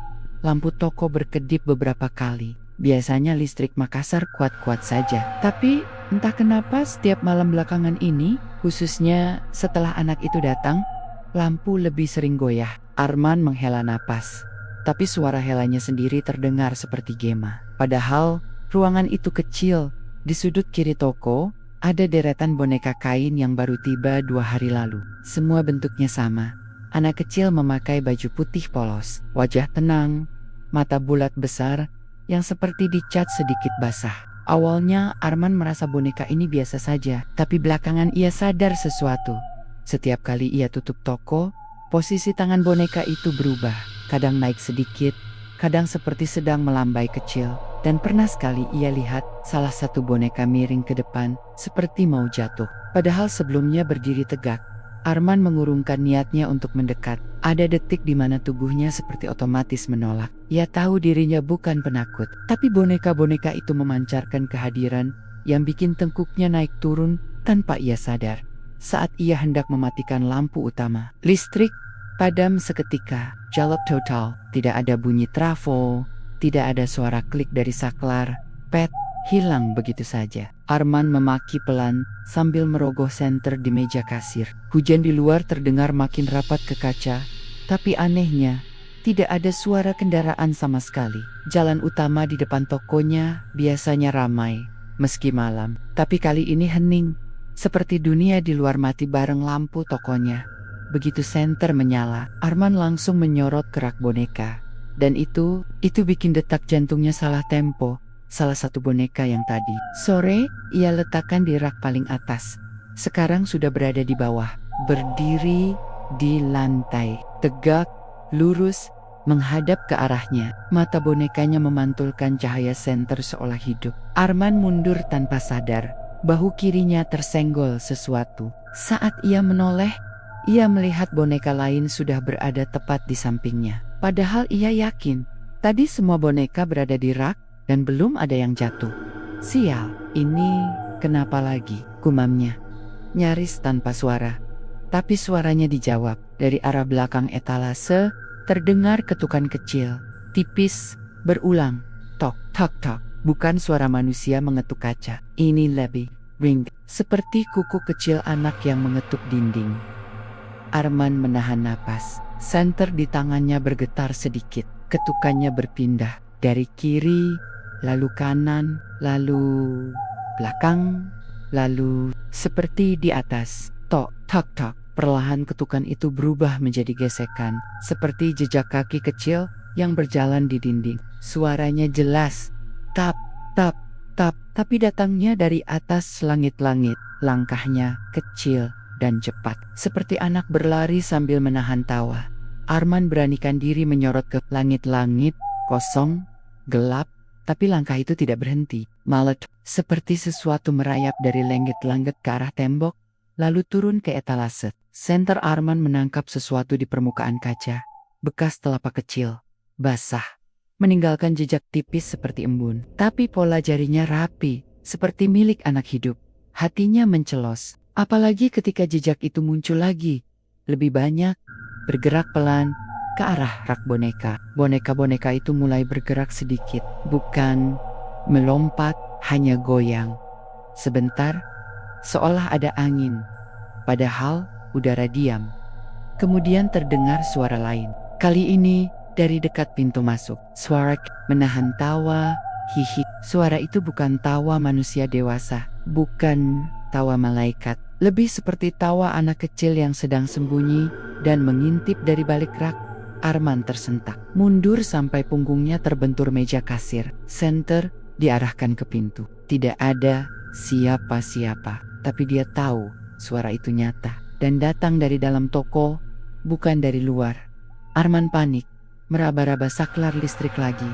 Lampu toko berkedip beberapa kali. Biasanya listrik Makassar kuat-kuat saja. Tapi entah kenapa setiap malam belakangan ini, khususnya setelah anak itu datang, lampu lebih sering goyah. Arman menghela napas. Tapi suara helanya sendiri terdengar seperti gema. Padahal ruangan itu kecil. Di sudut kiri toko, ada deretan boneka kain yang baru tiba 2 hari lalu. Semua bentuknya sama. Anak kecil memakai baju putih polos, wajah tenang, mata bulat besar yang seperti dicat sedikit basah. Awalnya Arman merasa boneka ini biasa saja, tapi belakangan ia sadar sesuatu. Setiap kali ia tutup toko, posisi tangan boneka itu berubah. Kadang naik sedikit, kadang seperti sedang melambai kecil. Dan pernah sekali ia lihat salah satu boneka miring ke depan, seperti mau jatuh. Padahal sebelumnya berdiri tegak. Arman mengurungkan niatnya untuk mendekat. Ada detik di mana tubuhnya seperti otomatis menolak. Ia tahu dirinya bukan penakut, tapi boneka-boneka itu memancarkan kehadiran yang bikin tengkuknya naik turun tanpa ia sadar. Saat ia hendak mematikan lampu utama, listrik padam seketika, jalop total. Tidak ada bunyi trafo, tidak ada suara klik dari saklar, pet, hilang begitu saja. Arman memaki pelan sambil merogoh senter di meja kasir. Hujan di luar terdengar makin rapat ke kaca, tapi anehnya, tidak ada suara kendaraan sama sekali. Jalan utama di depan tokonya biasanya ramai, meski malam. Tapi kali ini hening, seperti dunia di luar mati bareng lampu tokonya. Begitu senter menyala, Arman langsung menyorot kerak boneka. Dan itu bikin detak jantungnya salah tempo. Salah satu boneka yang tadi sore ia letakkan di rak paling atas, sekarang sudah berada di bawah, berdiri di lantai, tegak, lurus, menghadap ke arahnya. Mata bonekanya memantulkan cahaya senter seolah hidup. Arman mundur tanpa sadar, bahu kirinya tersenggol sesuatu. Saat ia menoleh, ia melihat boneka lain sudah berada tepat di sampingnya. Padahal ia yakin, tadi semua boneka berada di rak, dan belum ada yang jatuh. Sial, ini kenapa lagi? Gumamnya, nyaris tanpa suara. Tapi suaranya dijawab. Dari arah belakang etalase, terdengar ketukan kecil, tipis, berulang. Tok, tok, tok. Bukan suara manusia mengetuk kaca. Ini lebih ring, seperti kuku kecil anak yang mengetuk dinding. Arman menahan napas. Senter di tangannya bergetar sedikit. Ketukannya berpindah dari kiri, lalu kanan, lalu belakang, lalu seperti di atas. Tok, tok, tok. Perlahan ketukan itu berubah menjadi gesekan, seperti jejak kaki kecil yang berjalan di dinding. Suaranya jelas, tap, tap, tap, tapi datangnya dari atas langit-langit. Langkahnya kecil dan cepat, seperti anak berlari sambil menahan tawa. Arman beranikan diri menyorot ke langit-langit, kosong, gelap. Tapi langkah itu tidak berhenti, malah seperti sesuatu merayap dari langit-langit ke arah tembok, lalu turun ke etalase. Senter Arman menangkap sesuatu di permukaan kaca, bekas telapak kecil, basah, meninggalkan jejak tipis seperti embun. Tapi pola jarinya rapi, seperti milik anak hidup. Hatinya mencelos, apalagi ketika jejak itu muncul lagi, lebih banyak, bergerak pelan, ke arah rak boneka. Boneka-boneka itu mulai bergerak sedikit, bukan melompat, hanya goyang. Sebentar, seolah ada angin, padahal udara diam. Kemudian terdengar suara lain. Kali ini dari dekat pintu masuk. Suara menahan tawa, hihi. Suara itu bukan tawa manusia dewasa, bukan tawa malaikat. Lebih seperti tawa anak kecil yang sedang sembunyi dan mengintip dari balik rak. Arman tersentak, mundur sampai punggungnya terbentur meja kasir. Senter diarahkan ke pintu. Tidak ada siapa-siapa, tapi dia tahu suara itu nyata dan datang dari dalam toko, bukan dari luar. Arman panik, meraba-raba saklar listrik lagi,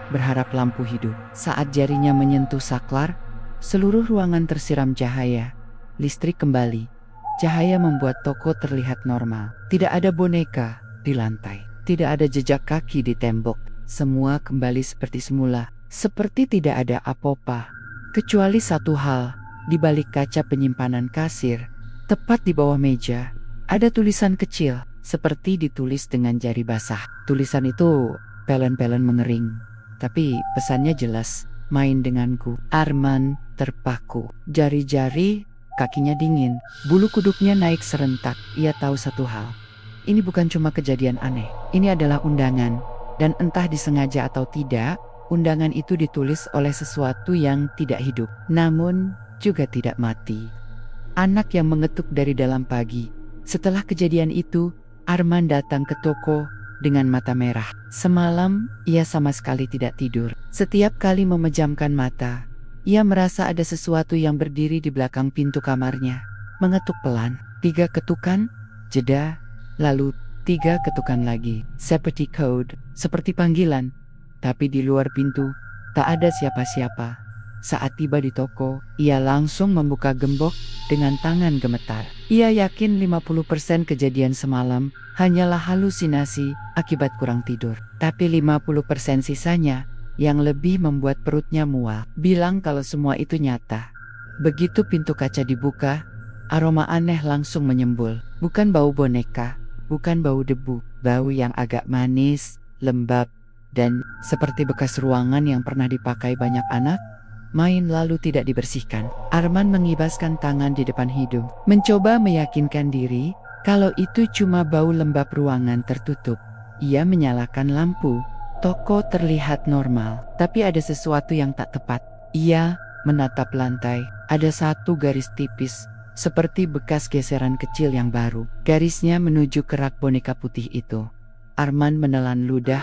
berharap lampu hidup. Saat jarinya menyentuh saklar, seluruh ruangan tersiram cahaya. Listrik kembali. Cahaya membuat toko terlihat normal. Tidak ada boneka di lantai. Tidak ada jejak kaki di tembok. Semua kembali seperti semula. Seperti tidak ada apa-apa. Kecuali satu hal, di balik kaca penyimpanan kasir, tepat di bawah meja, ada tulisan kecil, seperti ditulis dengan jari basah. Tulisan itu pelan-pelan mengering. Tapi pesannya jelas, main denganku. Arman terpaku. Jari-jari kakinya dingin, bulu kuduknya naik serentak. Ia tahu satu hal. Ini bukan cuma kejadian aneh. Ini adalah undangan. Dan entah disengaja atau tidak, undangan itu ditulis oleh sesuatu yang tidak hidup, namun juga tidak mati. Anak yang mengetuk dari dalam pagi. Setelah kejadian itu, Arman datang ke toko dengan mata merah. Semalam, ia sama sekali tidak tidur. Setiap kali memejamkan mata, ia merasa ada sesuatu yang berdiri di belakang pintu kamarnya. Mengetuk pelan. 3 ketukan, jeda, lalu 3 ketukan lagi. Seperti code, seperti panggilan. Tapi di luar pintu, tak ada siapa-siapa. Saat tiba di toko, ia langsung membuka gembok dengan tangan gemetar. Ia yakin 50% kejadian semalam hanyalah halusinasi akibat kurang tidur. Tapi 50% sisanya yang lebih membuat perutnya mual. Bilang kalau semua itu nyata. Begitu pintu kaca dibuka, aroma aneh langsung menyembul. Bukan bau boneka, bukan bau debu, bau yang agak manis, lembab, dan seperti bekas ruangan yang pernah dipakai banyak anak, main lalu tidak dibersihkan. Arman mengibaskan tangan di depan hidung, mencoba meyakinkan diri kalau itu cuma bau lembab ruangan tertutup. Ia menyalakan lampu. Toko terlihat normal, tapi ada sesuatu yang tak tepat. Ia menatap lantai. Ada satu garis tipis, seperti bekas geseran kecil yang baru. Garisnya menuju ke rak boneka putih itu. Arman menelan ludah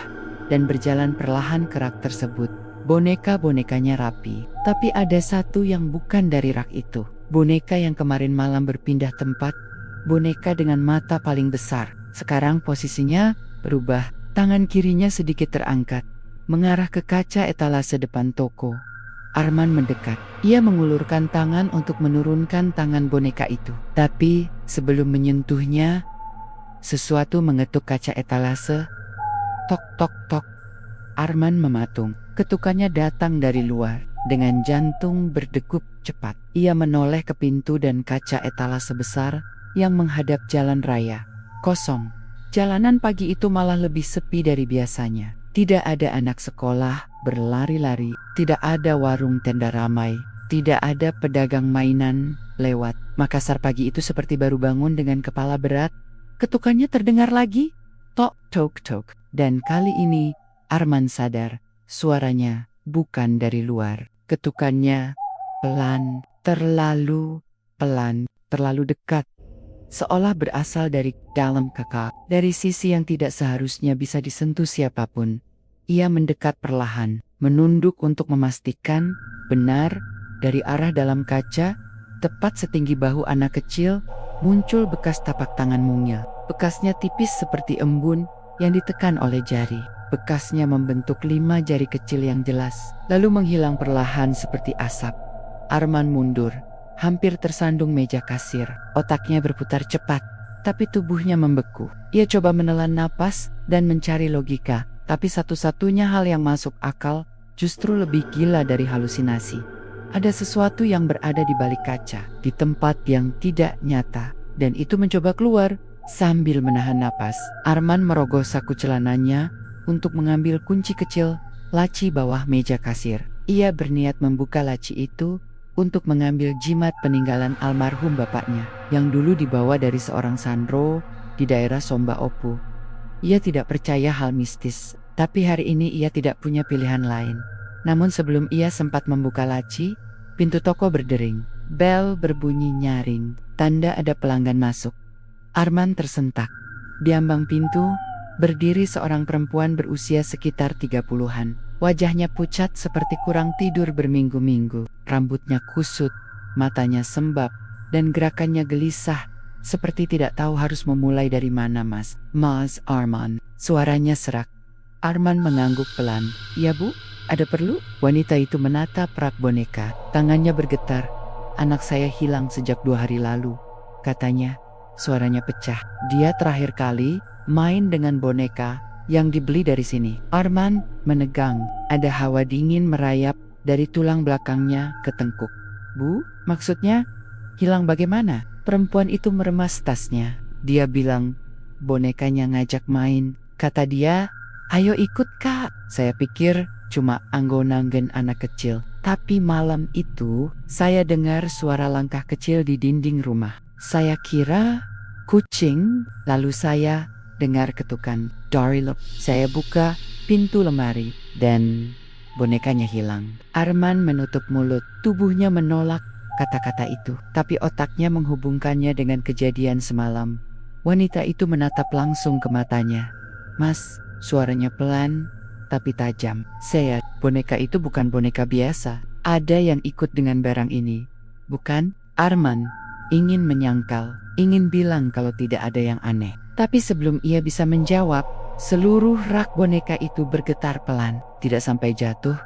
dan berjalan perlahan ke rak tersebut. Boneka-bonekanya rapi, tapi ada satu yang bukan dari rak itu. Boneka yang kemarin malam berpindah tempat. Boneka dengan mata paling besar. Sekarang posisinya berubah. Tangan kirinya sedikit terangkat, mengarah ke kaca etalase depan toko. Arman mendekat. Ia mengulurkan tangan untuk menurunkan tangan boneka itu. Tapi sebelum menyentuhnya, sesuatu mengetuk kaca etalase. Tok tok tok. Arman mematung. Ketukannya datang dari luar. Dengan jantung berdegup cepat, ia menoleh ke pintu dan kaca etalase besar yang menghadap jalan raya. Kosong. Jalanan pagi itu malah lebih sepi dari biasanya. Tidak ada anak sekolah berlari-lari, tidak ada warung tenda ramai, tidak ada pedagang mainan lewat. Makassar pagi itu seperti baru bangun dengan kepala berat. Ketukannya terdengar lagi. Tok tok tok. Dan kali ini Arman sadar, suaranya bukan dari luar. Ketukannya pelan, terlalu pelan, terlalu dekat. Seolah berasal dari dalam kakak, dari sisi yang tidak seharusnya bisa disentuh siapapun. Ia mendekat perlahan, menunduk untuk memastikan, benar, dari arah dalam kaca, tepat setinggi bahu anak kecil, muncul bekas tapak tangan mungil. Bekasnya tipis seperti embun yang ditekan oleh jari. Bekasnya membentuk 5 jari kecil yang jelas, lalu menghilang perlahan seperti asap. Arman mundur. Hampir tersandung meja kasir. Otaknya berputar cepat, tapi tubuhnya membeku. Ia coba menelan napas dan mencari logika, tapi satu-satunya hal yang masuk akal justru lebih gila dari halusinasi. Ada sesuatu yang berada di balik kaca, di tempat yang tidak nyata, dan itu mencoba keluar. Sambil menahan napas, Arman merogoh saku celananya untuk mengambil kunci kecil laci bawah meja kasir. Ia berniat membuka laci itu untuk mengambil jimat peninggalan almarhum bapaknya yang dulu dibawa dari seorang sandro di daerah Somba Opu. Ia tidak percaya hal mistis, tapi hari ini ia tidak punya pilihan lain. Namun sebelum ia sempat membuka laci, pintu toko berdering. Bel berbunyi nyaring, tanda ada pelanggan masuk. Arman tersentak. Di ambang pintu, berdiri seorang perempuan berusia sekitar 30-an. Wajahnya pucat seperti kurang tidur berminggu-minggu. Rambutnya kusut, matanya sembab, dan gerakannya gelisah, seperti tidak tahu harus memulai dari mana. Mas Arman. Suaranya serak. Arman mengangguk pelan. "Ya bu, ada perlu?" Wanita itu menatap rak boneka. Tangannya bergetar. "Anak saya hilang sejak 2 hari lalu," katanya. Suaranya pecah. "Dia terakhir kali main dengan boneka yang dibeli dari sini." Arman menegang. Ada hawa dingin merayap dari tulang belakangnya ke tengkuk. "Bu, maksudnya hilang bagaimana?" Perempuan itu meremas tasnya. Dia bilang, "Bonekanya ngajak main," kata dia. "Ayo ikut kak." Saya pikir cuma anggonanggen anak kecil. Tapi malam itu saya dengar suara langkah kecil di dinding rumah. Saya kira kucing, lalu saya dengar ketukan door. Saya buka pintu lemari dan bonekanya hilang. Arman menutup mulut, tubuhnya menolak kata-kata itu, tapi otaknya menghubungkannya dengan kejadian semalam. Wanita itu menatap langsung ke matanya. "Mas," suaranya pelan tapi tajam. "Saya, boneka itu bukan boneka biasa. Ada yang ikut dengan barang ini, bukan?" Arman ingin menyangkal, ingin bilang kalau tidak ada yang aneh. Tapi sebelum ia bisa menjawab, seluruh rak boneka itu bergetar pelan. Tidak sampai jatuh,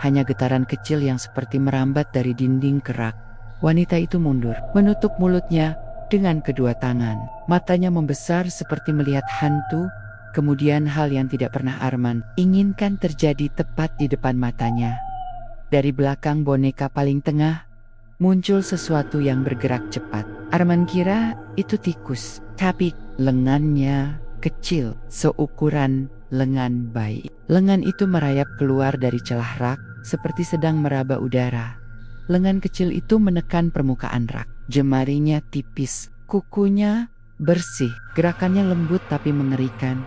hanya getaran kecil yang seperti merambat dari dinding ke rak. Wanita itu mundur, menutup mulutnya dengan kedua tangan. Matanya membesar seperti melihat hantu. Kemudian hal yang tidak pernah Arman inginkan terjadi tepat di depan matanya. Dari belakang boneka paling tengah, muncul sesuatu yang bergerak cepat. Arman kira itu tikus, tapi lengannya kecil, seukuran lengan bayi. Lengan itu merayap keluar dari celah rak, seperti sedang meraba udara. Lengan kecil itu menekan permukaan rak. Jemarinya tipis, kukunya bersih, gerakannya lembut tapi mengerikan.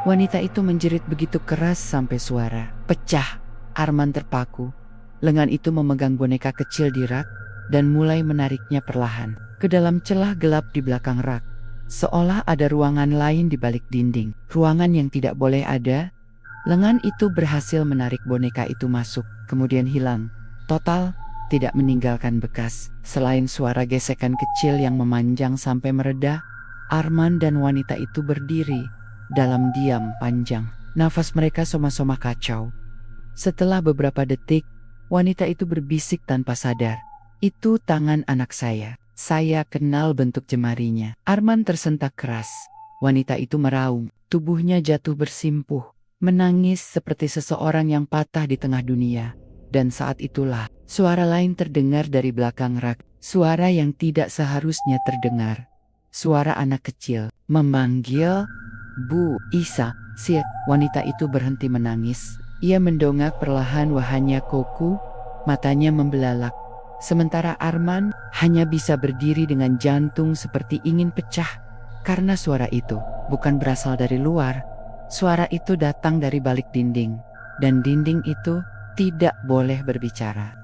Wanita itu menjerit begitu keras sampai suara pecah. Arman terpaku. Lengan itu memegang boneka kecil di rak dan mulai menariknya perlahan ke dalam celah gelap di belakang rak. Seolah ada ruangan lain di balik dinding, ruangan yang tidak boleh ada. Lengan itu berhasil menarik boneka itu masuk, kemudian hilang total, tidak meninggalkan bekas. Selain suara gesekan kecil yang memanjang sampai mereda, Arman dan wanita itu berdiri dalam diam panjang. Nafas mereka soma-soma kacau. Setelah beberapa detik, wanita itu berbisik tanpa sadar, "Itu tangan anak saya. Saya kenal bentuk jemarinya." Arman tersentak keras. Wanita itu meraung, tubuhnya jatuh bersimpuh, menangis seperti seseorang yang patah di tengah dunia. Dan saat itulah, suara lain terdengar dari belakang rak, suara yang tidak seharusnya terdengar. Suara anak kecil, memanggil, "Bu, Isa." Wanita itu berhenti menangis. Ia mendongak perlahan wajahnya kaku, matanya membelalak. Sementara Arman hanya bisa berdiri dengan jantung seperti ingin pecah. Karena suara itu bukan berasal dari luar. Suara itu datang dari balik dinding. Dan dinding itu tidak boleh berbicara.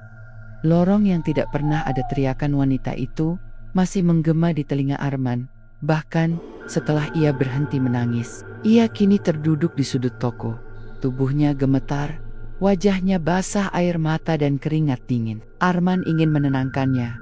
Lorong yang tidak pernah ada teriakan wanita itu masih menggema di telinga Arman. Bahkan setelah ia berhenti menangis, ia kini terduduk di sudut toko. Tubuhnya gemetar, wajahnya basah air mata dan keringat dingin. Arman ingin menenangkannya,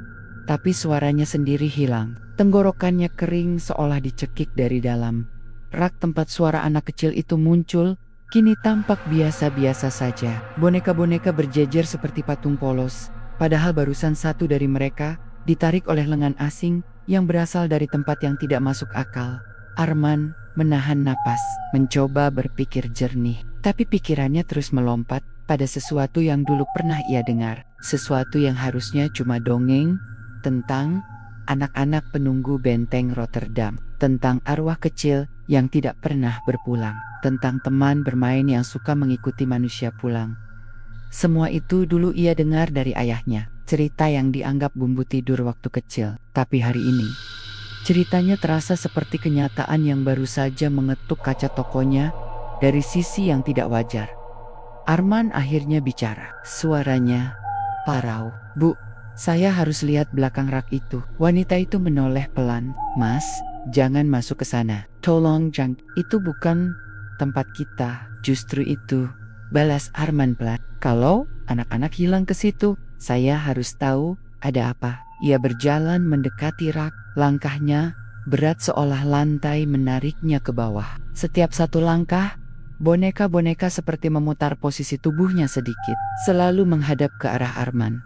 tapi suaranya sendiri hilang. Tenggorokannya kering seolah dicekik dari dalam. Rak tempat suara anak kecil itu muncul kini tampak biasa-biasa saja. Boneka-boneka berjejer seperti patung polos, padahal barusan satu dari mereka ditarik oleh lengan asing yang berasal dari tempat yang tidak masuk akal. Arman menahan napas, mencoba berpikir jernih, tapi pikirannya terus melompat pada sesuatu yang dulu pernah ia dengar, sesuatu yang harusnya cuma dongeng, tentang anak-anak penunggu benteng Rotterdam, tentang arwah kecil yang tidak pernah berpulang, tentang teman bermain yang suka mengikuti manusia pulang. Semua itu dulu ia dengar dari ayahnya, cerita yang dianggap bumbu tidur waktu kecil. Tapi hari ini, ceritanya terasa seperti kenyataan yang baru saja mengetuk kaca tokonya dari sisi yang tidak wajar. Arman akhirnya bicara, suaranya parau. "Bu, saya harus lihat belakang rak itu." Wanita itu menoleh pelan. "Mas, jangan masuk ke sana. Tolong jangan, itu bukan tempat kita." "Justru itu," balas Arman pelan. Kalau anak-anak hilang ke situ, saya harus tahu ada apa. Ia berjalan mendekati rak, langkahnya berat seolah lantai menariknya ke bawah. Setiap satu langkah, boneka-boneka seperti memutar posisi tubuhnya sedikit, selalu menghadap ke arah Arman.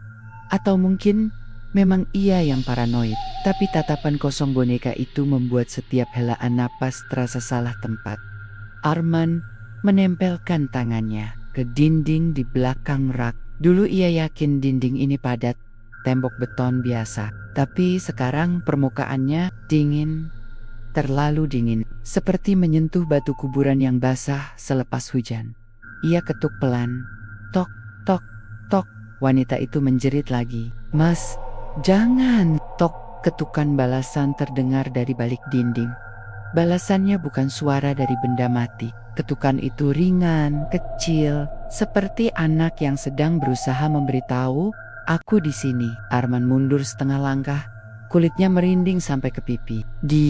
Atau mungkin memang ia yang paranoid, tapi tatapan kosong boneka itu membuat setiap helaan napas terasa salah tempat. Arman menempelkan tangannya ke dinding di belakang rak. Dulu ia yakin dinding ini padat, tembok beton biasa, tapi sekarang permukaannya dingin, terlalu dingin, seperti menyentuh batu kuburan yang basah selepas hujan. Ia ketuk pelan, tok, tok, tok. Wanita itu menjerit lagi. Mas, jangan! Tok, ketukan balasan terdengar dari balik dinding. Balasannya bukan suara dari benda mati. Ketukan itu ringan, kecil, seperti anak yang sedang berusaha memberitahu, aku di sini. Arman mundur setengah langkah, kulitnya merinding sampai ke pipi. Di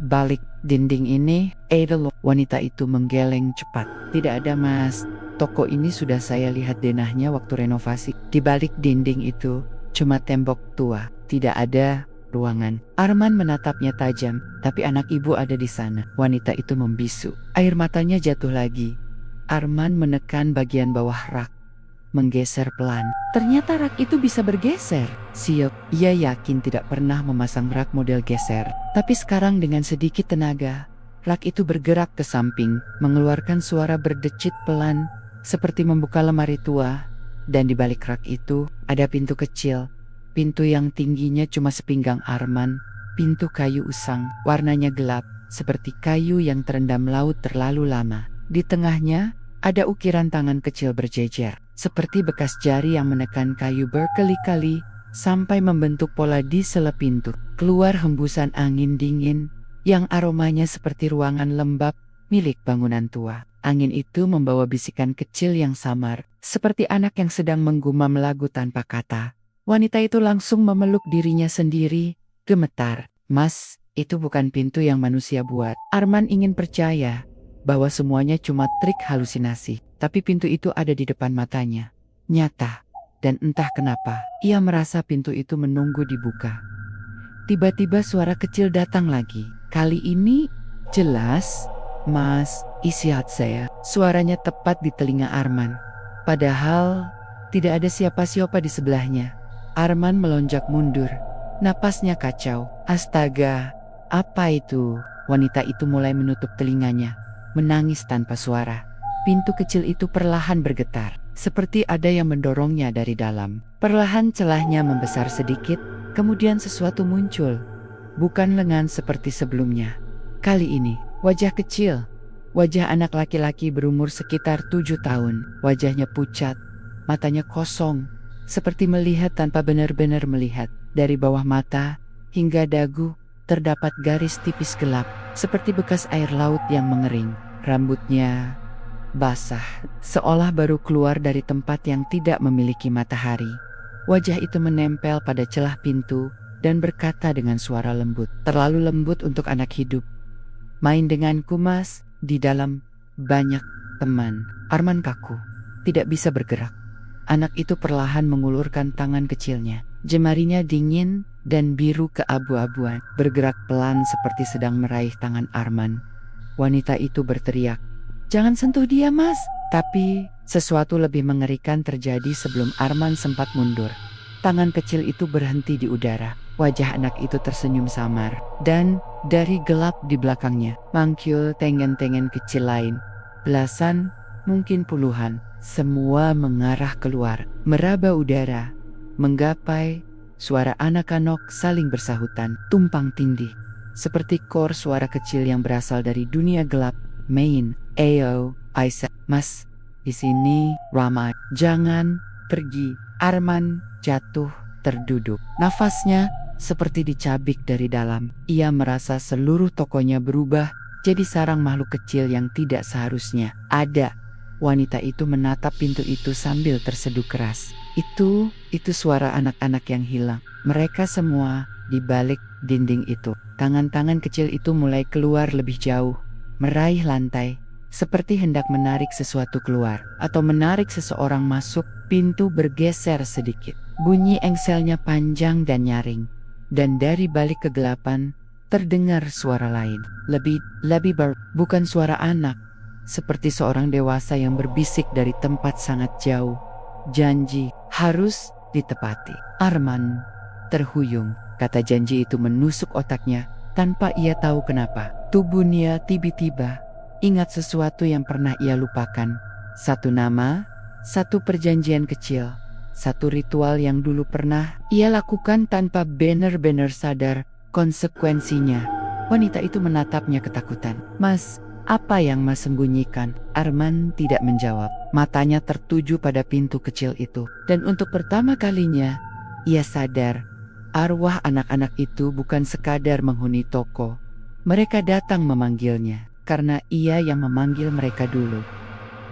balik dinding ini, Eidel, wanita itu menggeleng cepat. Tidak ada mas, toko ini sudah saya lihat denahnya waktu renovasi. Di balik dinding itu, cuma tembok tua, tidak ada ruangan. Arman menatapnya tajam, tapi anak ibu ada di sana. Wanita itu membisu. Air matanya jatuh lagi. Arman menekan bagian bawah rak, menggeser pelan. Ternyata rak itu bisa bergeser. Siap, ia yakin tidak pernah memasang rak model geser. Tapi sekarang dengan sedikit tenaga, rak itu bergerak ke samping, mengeluarkan suara berdecit pelan, seperti membuka lemari tua. Dan di balik rak itu, ada pintu kecil. Pintu yang tingginya cuma sepinggang Arman, pintu kayu usang, warnanya gelap, seperti kayu yang terendam laut terlalu lama. Di tengahnya, ada ukiran tangan kecil berjejer, seperti bekas jari yang menekan kayu berkali-kali, sampai membentuk pola di sela pintu. Keluar hembusan angin dingin, yang aromanya seperti ruangan lembab, milik bangunan tua. Angin itu membawa bisikan kecil yang samar, seperti anak yang sedang menggumam lagu tanpa kata. Wanita itu langsung memeluk dirinya sendiri, gemetar. Mas, itu bukan pintu yang manusia buat. Arman ingin percaya bahwa semuanya cuma trik halusinasi, tapi pintu itu ada di depan matanya, nyata. Dan entah kenapa, ia merasa pintu itu menunggu dibuka. Tiba-tiba suara kecil datang lagi. Kali ini jelas, Mas, isi hati saya. Suaranya tepat di telinga Arman. Padahal tidak ada siapa-siapa di sebelahnya. Arman melonjak mundur, napasnya kacau. Astaga, apa itu? Wanita itu mulai menutup telinganya, menangis tanpa suara. Pintu kecil itu perlahan bergetar, seperti ada yang mendorongnya dari dalam. Perlahan celahnya membesar sedikit, kemudian sesuatu muncul. Bukan lengan seperti sebelumnya. Kali ini, wajah kecil. Wajah anak laki-laki berumur sekitar 7 tahun. Wajahnya pucat, matanya kosong, seperti melihat tanpa benar-benar melihat. Dari bawah mata hingga dagu terdapat garis tipis gelap, seperti bekas air laut yang mengering. Rambutnya basah, seolah baru keluar dari tempat yang tidak memiliki matahari. Wajah itu menempel pada celah pintu dan berkata dengan suara lembut, terlalu lembut untuk anak hidup. Main denganku mas, di dalam banyak teman. Arman kaku, tidak bisa bergerak. Anak itu perlahan mengulurkan tangan kecilnya. Jemarinya dingin dan biru keabu-abuan, bergerak pelan seperti sedang meraih tangan Arman. Wanita itu berteriak, "Jangan sentuh dia, Mas!" Tapi sesuatu lebih mengerikan terjadi sebelum Arman sempat mundur. Tangan kecil itu berhenti di udara. Wajah anak itu tersenyum samar, dan dari gelap di belakangnya mangkil tengen-tengen kecil lain. Belasan, mungkin puluhan. Semua mengarah keluar, meraba udara, menggapai. Suara anak-anak saling bersahutan, tumpang tindih, seperti kor suara kecil yang berasal dari dunia gelap. Main, Ayo, Aisyah, Mas, di sini ramai. Jangan pergi. Arman jatuh, terduduk. Nafasnya seperti dicabik dari dalam. Ia merasa seluruh tokonya berubah jadi sarang makhluk kecil yang tidak seharusnya ada. Wanita itu menatap pintu itu sambil terseduh keras. Itu suara anak-anak yang hilang. Mereka semua di balik dinding itu. Tangan-tangan kecil itu mulai keluar lebih jauh, meraih lantai, seperti hendak menarik sesuatu keluar atau menarik seseorang masuk. Pintu bergeser sedikit. Bunyi engselnya panjang dan nyaring. Dan dari balik kegelapan terdengar suara lain. Lebih bukan suara anak, seperti seorang dewasa yang berbisik dari tempat sangat jauh. Janji harus ditepati. Arman terhuyung. Kata janji itu menusuk otaknya tanpa ia tahu kenapa. Tubuhnya tiba-tiba ingat sesuatu yang pernah ia lupakan. Satu nama, satu perjanjian kecil, satu ritual yang dulu pernah ia lakukan tanpa benar-benar sadar konsekuensinya. Wanita itu menatapnya ketakutan. Mas, apa yang Mas sembunyikan? Arman tidak menjawab. Matanya tertuju pada pintu kecil itu. Dan untuk pertama kalinya, ia sadar arwah anak-anak itu bukan sekadar menghuni toko. Mereka datang memanggilnya, karena ia yang memanggil mereka dulu.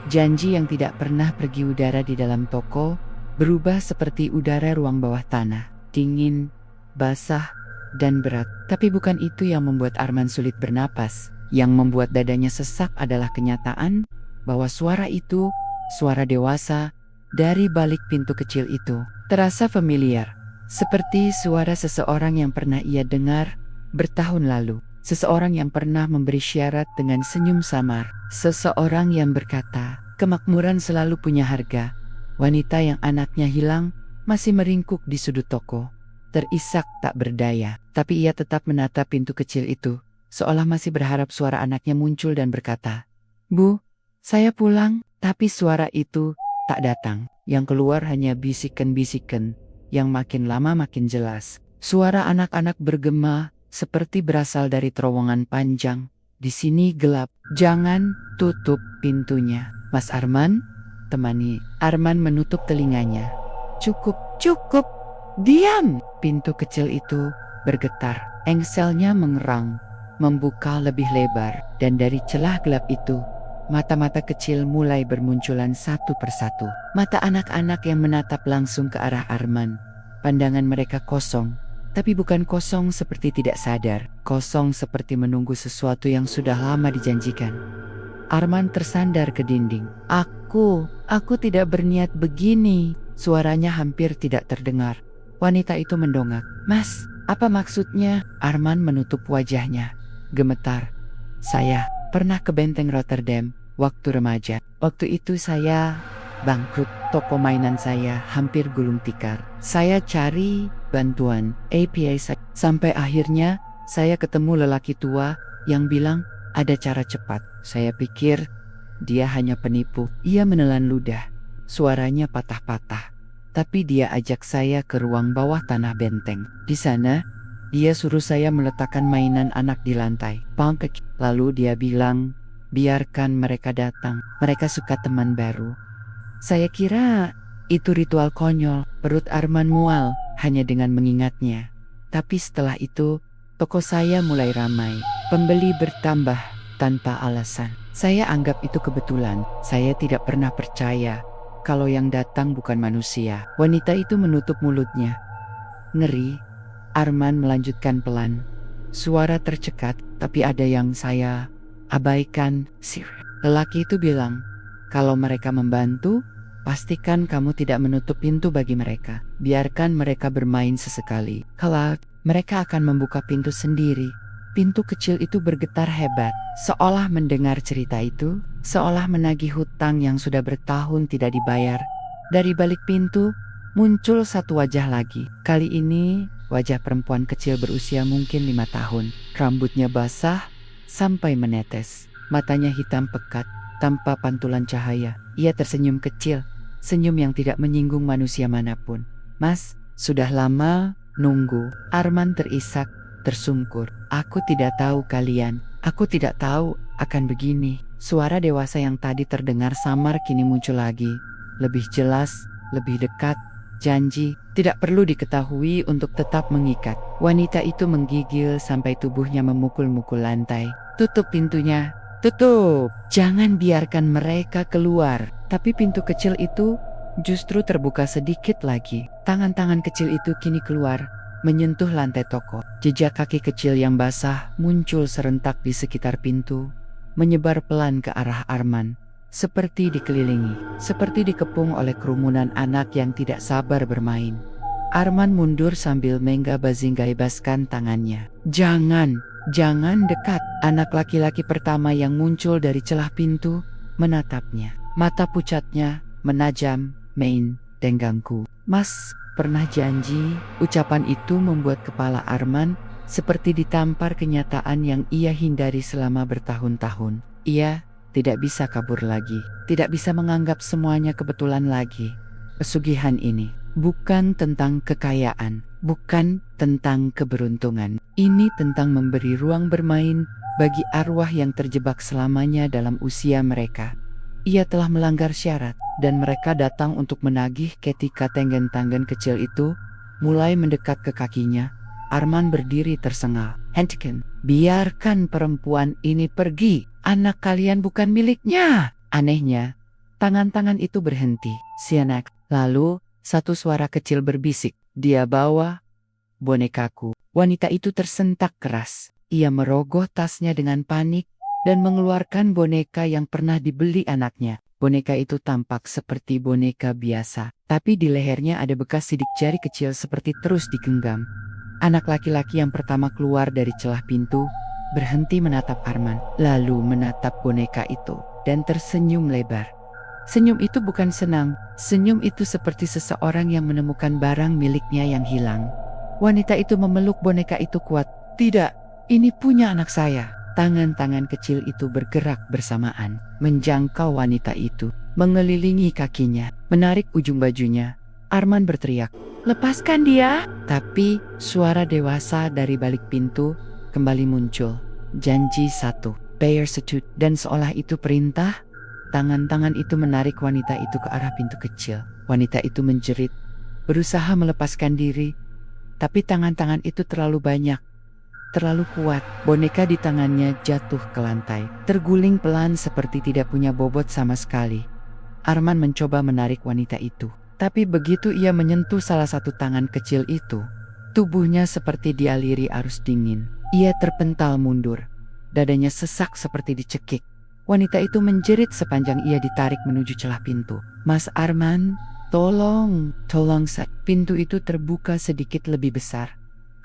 Janji yang tidak pernah pergi udara di dalam toko, berubah seperti udara ruang bawah tanah. Dingin, basah, dan berat. Tapi bukan itu yang membuat Arman sulit bernapas. Yang membuat dadanya sesak adalah kenyataan bahwa suara itu, suara dewasa, dari balik pintu kecil itu, terasa familiar. Seperti suara seseorang yang pernah ia dengar bertahun lalu. Seseorang yang pernah memberi syarat dengan senyum samar. Seseorang yang berkata, kemakmuran selalu punya harga. Wanita yang anaknya hilang masih meringkuk di sudut toko. Terisak tak berdaya, tapi ia tetap menatap pintu kecil itu, seolah masih berharap suara anaknya muncul dan berkata, Bu, saya pulang. Tapi suara itu tak datang. Yang keluar hanya bisikan-bisikan yang makin lama makin jelas. Suara anak-anak bergema seperti berasal dari terowongan panjang. Di sini gelap. Jangan tutup pintunya. Mas Arman, temani. Arman menutup telinganya. Cukup. Diam! Pintu kecil itu bergetar. Engselnya mengerang, membuka lebih lebar. Dan dari celah gelap itu, mata-mata kecil mulai bermunculan satu persatu. Mata anak-anak yang menatap langsung ke arah Arman. Pandangan mereka kosong. Tapi bukan kosong seperti tidak sadar, kosong seperti menunggu sesuatu yang sudah lama dijanjikan. Arman tersandar ke dinding. Aku tidak berniat begini. Suaranya hampir tidak terdengar. Wanita itu mendongak. Mas, apa maksudnya? Arman menutup wajahnya. Gemetar. Saya pernah ke benteng Rotterdam waktu remaja. Waktu itu saya bangkrut. Toko mainan saya hampir gulung tikar. Saya cari bantuan APA sampai akhirnya saya ketemu lelaki tua yang bilang ada cara cepat. Saya pikir dia hanya penipu. Ia menelan ludah. Suaranya patah-patah. Tapi dia ajak saya ke ruang bawah tanah benteng. Di sana, dia suruh saya meletakkan mainan anak di lantai. Lalu dia bilang, biarkan mereka datang. Mereka suka teman baru. Saya kira itu ritual konyol. Perut Arman mual hanya dengan mengingatnya. Tapi setelah itu, toko saya mulai ramai. Pembeli bertambah tanpa alasan. Saya anggap itu kebetulan. Saya tidak pernah percaya kalau yang datang bukan manusia. Wanita itu menutup mulutnya. Ngeri. Arman melanjutkan pelan. Suara tercekat, tapi ada yang saya abaikan. Lelaki itu bilang, kalau mereka membantu, pastikan kamu tidak menutup pintu bagi mereka. Biarkan mereka bermain sesekali. Kelak, mereka akan membuka pintu sendiri. Pintu kecil itu bergetar hebat, seolah mendengar cerita itu, seolah menagih hutang yang sudah bertahun tidak dibayar. Dari balik pintu, muncul satu wajah lagi. Kali ini, wajah perempuan kecil berusia mungkin 5 tahun. Rambutnya basah sampai menetes. Matanya hitam pekat, tanpa pantulan cahaya. Ia tersenyum kecil, senyum yang tidak menyinggung manusia manapun. Mas, sudah lama nunggu. Arman terisak, tersungkur. Aku tidak tahu kalian. Aku tidak tahu akan begini. Suara dewasa yang tadi terdengar samar kini muncul lagi. Lebih jelas, lebih dekat. Janji, tidak perlu diketahui untuk tetap mengikat. Wanita itu menggigil sampai tubuhnya memukul-mukul lantai. Tutup pintunya. Tutup! Jangan biarkan mereka keluar. Tapi pintu kecil itu justru terbuka sedikit lagi. Tangan-tangan kecil itu kini keluar, menyentuh lantai toko. Jejak kaki kecil yang basah muncul serentak di sekitar pintu. menyebar pelan ke arah Arman, seperti dikelilingi, seperti dikepung oleh kerumunan anak yang tidak sabar bermain. Arman mundur sambil menggabazinggaibaskan tangannya. Jangan dekat. Anak laki-laki pertama yang muncul dari celah pintu menatapnya. Mata pucatnya menajam. Main, tenggangku. Mas, pernah janji. Ucapan itu membuat kepala Arman seperti ditampar kenyataan yang ia hindari selama bertahun-tahun. Ia tidak bisa kabur lagi, tidak bisa menganggap semuanya kebetulan lagi. Pesugihan ini bukan tentang kekayaan, bukan tentang keberuntungan. Ini tentang memberi ruang bermain bagi arwah yang terjebak selamanya dalam usia mereka. Ia telah melanggar syarat, dan mereka datang untuk menagih. Ketika tanggen-tanggen kecil itu mulai mendekat ke kakinya, Arman berdiri tersengal. Hentikan, biarkan perempuan ini pergi. Anak kalian bukan miliknya. Anehnya, tangan-tangan itu berhenti. Sianak. Lalu, satu suara kecil berbisik. Dia bawa bonekaku. Wanita itu tersentak keras. Ia merogoh tasnya dengan panik dan mengeluarkan boneka yang pernah dibeli anaknya. Boneka itu tampak seperti boneka biasa, tapi di lehernya ada bekas sidik jari kecil seperti terus digenggam. Anak laki-laki yang pertama keluar dari celah pintu berhenti menatap Arman, lalu menatap boneka itu dan tersenyum lebar. Senyum itu bukan senang, senyum itu seperti seseorang yang menemukan barang miliknya yang hilang. Wanita itu memeluk boneka itu kuat. Tidak, ini punya anak saya. Tangan-tangan kecil itu bergerak bersamaan, menjangkau wanita itu, mengelilingi kakinya, menarik ujung bajunya. Arman berteriak, "Lepaskan dia!" Tapi suara dewasa dari balik pintu kembali muncul. Janji satu, bayar satu, dan seolah itu perintah, tangan-tangan itu menarik wanita itu ke arah pintu kecil. Wanita itu menjerit, berusaha melepaskan diri, tapi tangan-tangan itu terlalu banyak, terlalu kuat. Boneka di tangannya jatuh ke lantai, terguling pelan seperti tidak punya bobot sama sekali. Arman mencoba menarik wanita itu, tapi begitu ia menyentuh salah satu tangan kecil itu, tubuhnya seperti dialiri arus dingin. Ia terpental mundur, dadanya sesak seperti dicekik. Wanita itu menjerit sepanjang ia ditarik menuju celah pintu. "Mas Arman, tolong saya." Pintu itu terbuka sedikit lebih besar,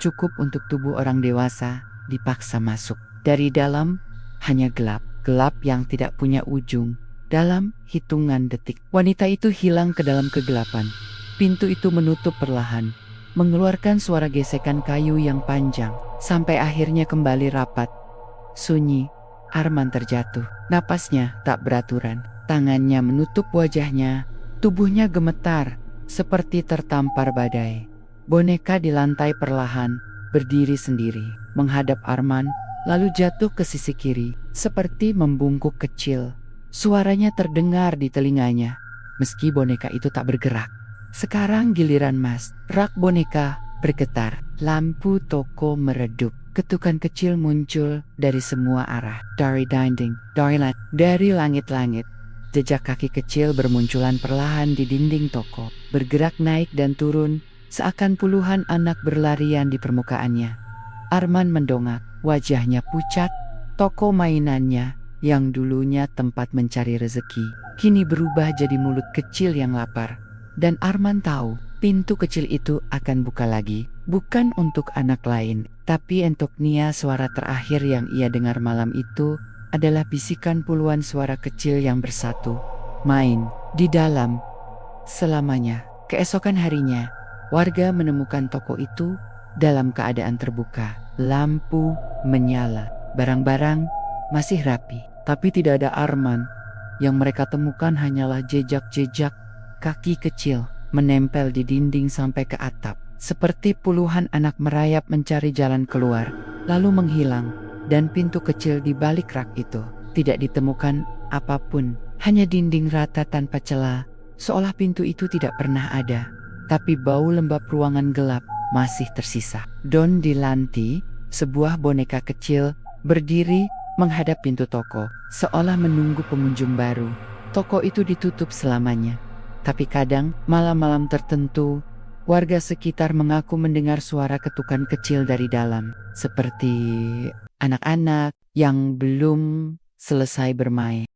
cukup untuk tubuh orang dewasa dipaksa masuk. Dari dalam hanya gelap yang tidak punya ujung. Dalam hitungan detik, wanita itu hilang ke dalam kegelapan. Pintu itu menutup perlahan, mengeluarkan suara gesekan kayu yang panjang, sampai akhirnya kembali rapat. Sunyi. Arman terjatuh, napasnya tak beraturan, tangannya menutup wajahnya, tubuhnya gemetar, seperti tertampar badai. Boneka di lantai perlahan, berdiri sendiri, menghadap Arman, lalu jatuh ke sisi kiri, seperti membungkuk kecil. Suaranya terdengar di telinganya, meski boneka itu tak bergerak. "Sekarang giliran Mas." Rak boneka bergetar, lampu toko meredup. Ketukan kecil muncul dari semua arah, dari dinding, dari langit-langit. Jejak kaki kecil bermunculan perlahan di dinding toko, bergerak naik dan turun, seakan puluhan anak berlarian di permukaannya. Arman mendongak, wajahnya pucat. Toko mainannya, yang dulunya tempat mencari rezeki, kini berubah jadi mulut kecil yang lapar. Dan Arman tahu, pintu kecil itu akan buka lagi, bukan untuk anak lain, tapi untuk Nia. Suara terakhir yang ia dengar malam itu adalah bisikan puluhan suara kecil yang bersatu, main di dalam selamanya. Keesokan harinya, warga menemukan toko itu dalam keadaan terbuka. Lampu menyala, barang-barang masih rapi, tapi tidak ada Arman. Yang mereka temukan hanyalah jejak-jejak kaki kecil menempel di dinding sampai ke atap, seperti puluhan anak merayap mencari jalan keluar, lalu menghilang. Dan pintu kecil di balik rak itu tidak ditemukan apapun, hanya dinding rata tanpa celah, seolah pintu itu tidak pernah ada. Tapi bau lembab ruangan gelap masih tersisa. Don Dilanti, sebuah boneka kecil, berdiri menghadap pintu toko, seolah menunggu pengunjung baru. Toko itu ditutup selamanya. Tapi kadang, malam-malam tertentu, warga sekitar mengaku mendengar suara ketukan kecil dari dalam, seperti anak-anak yang belum Selesai bermain,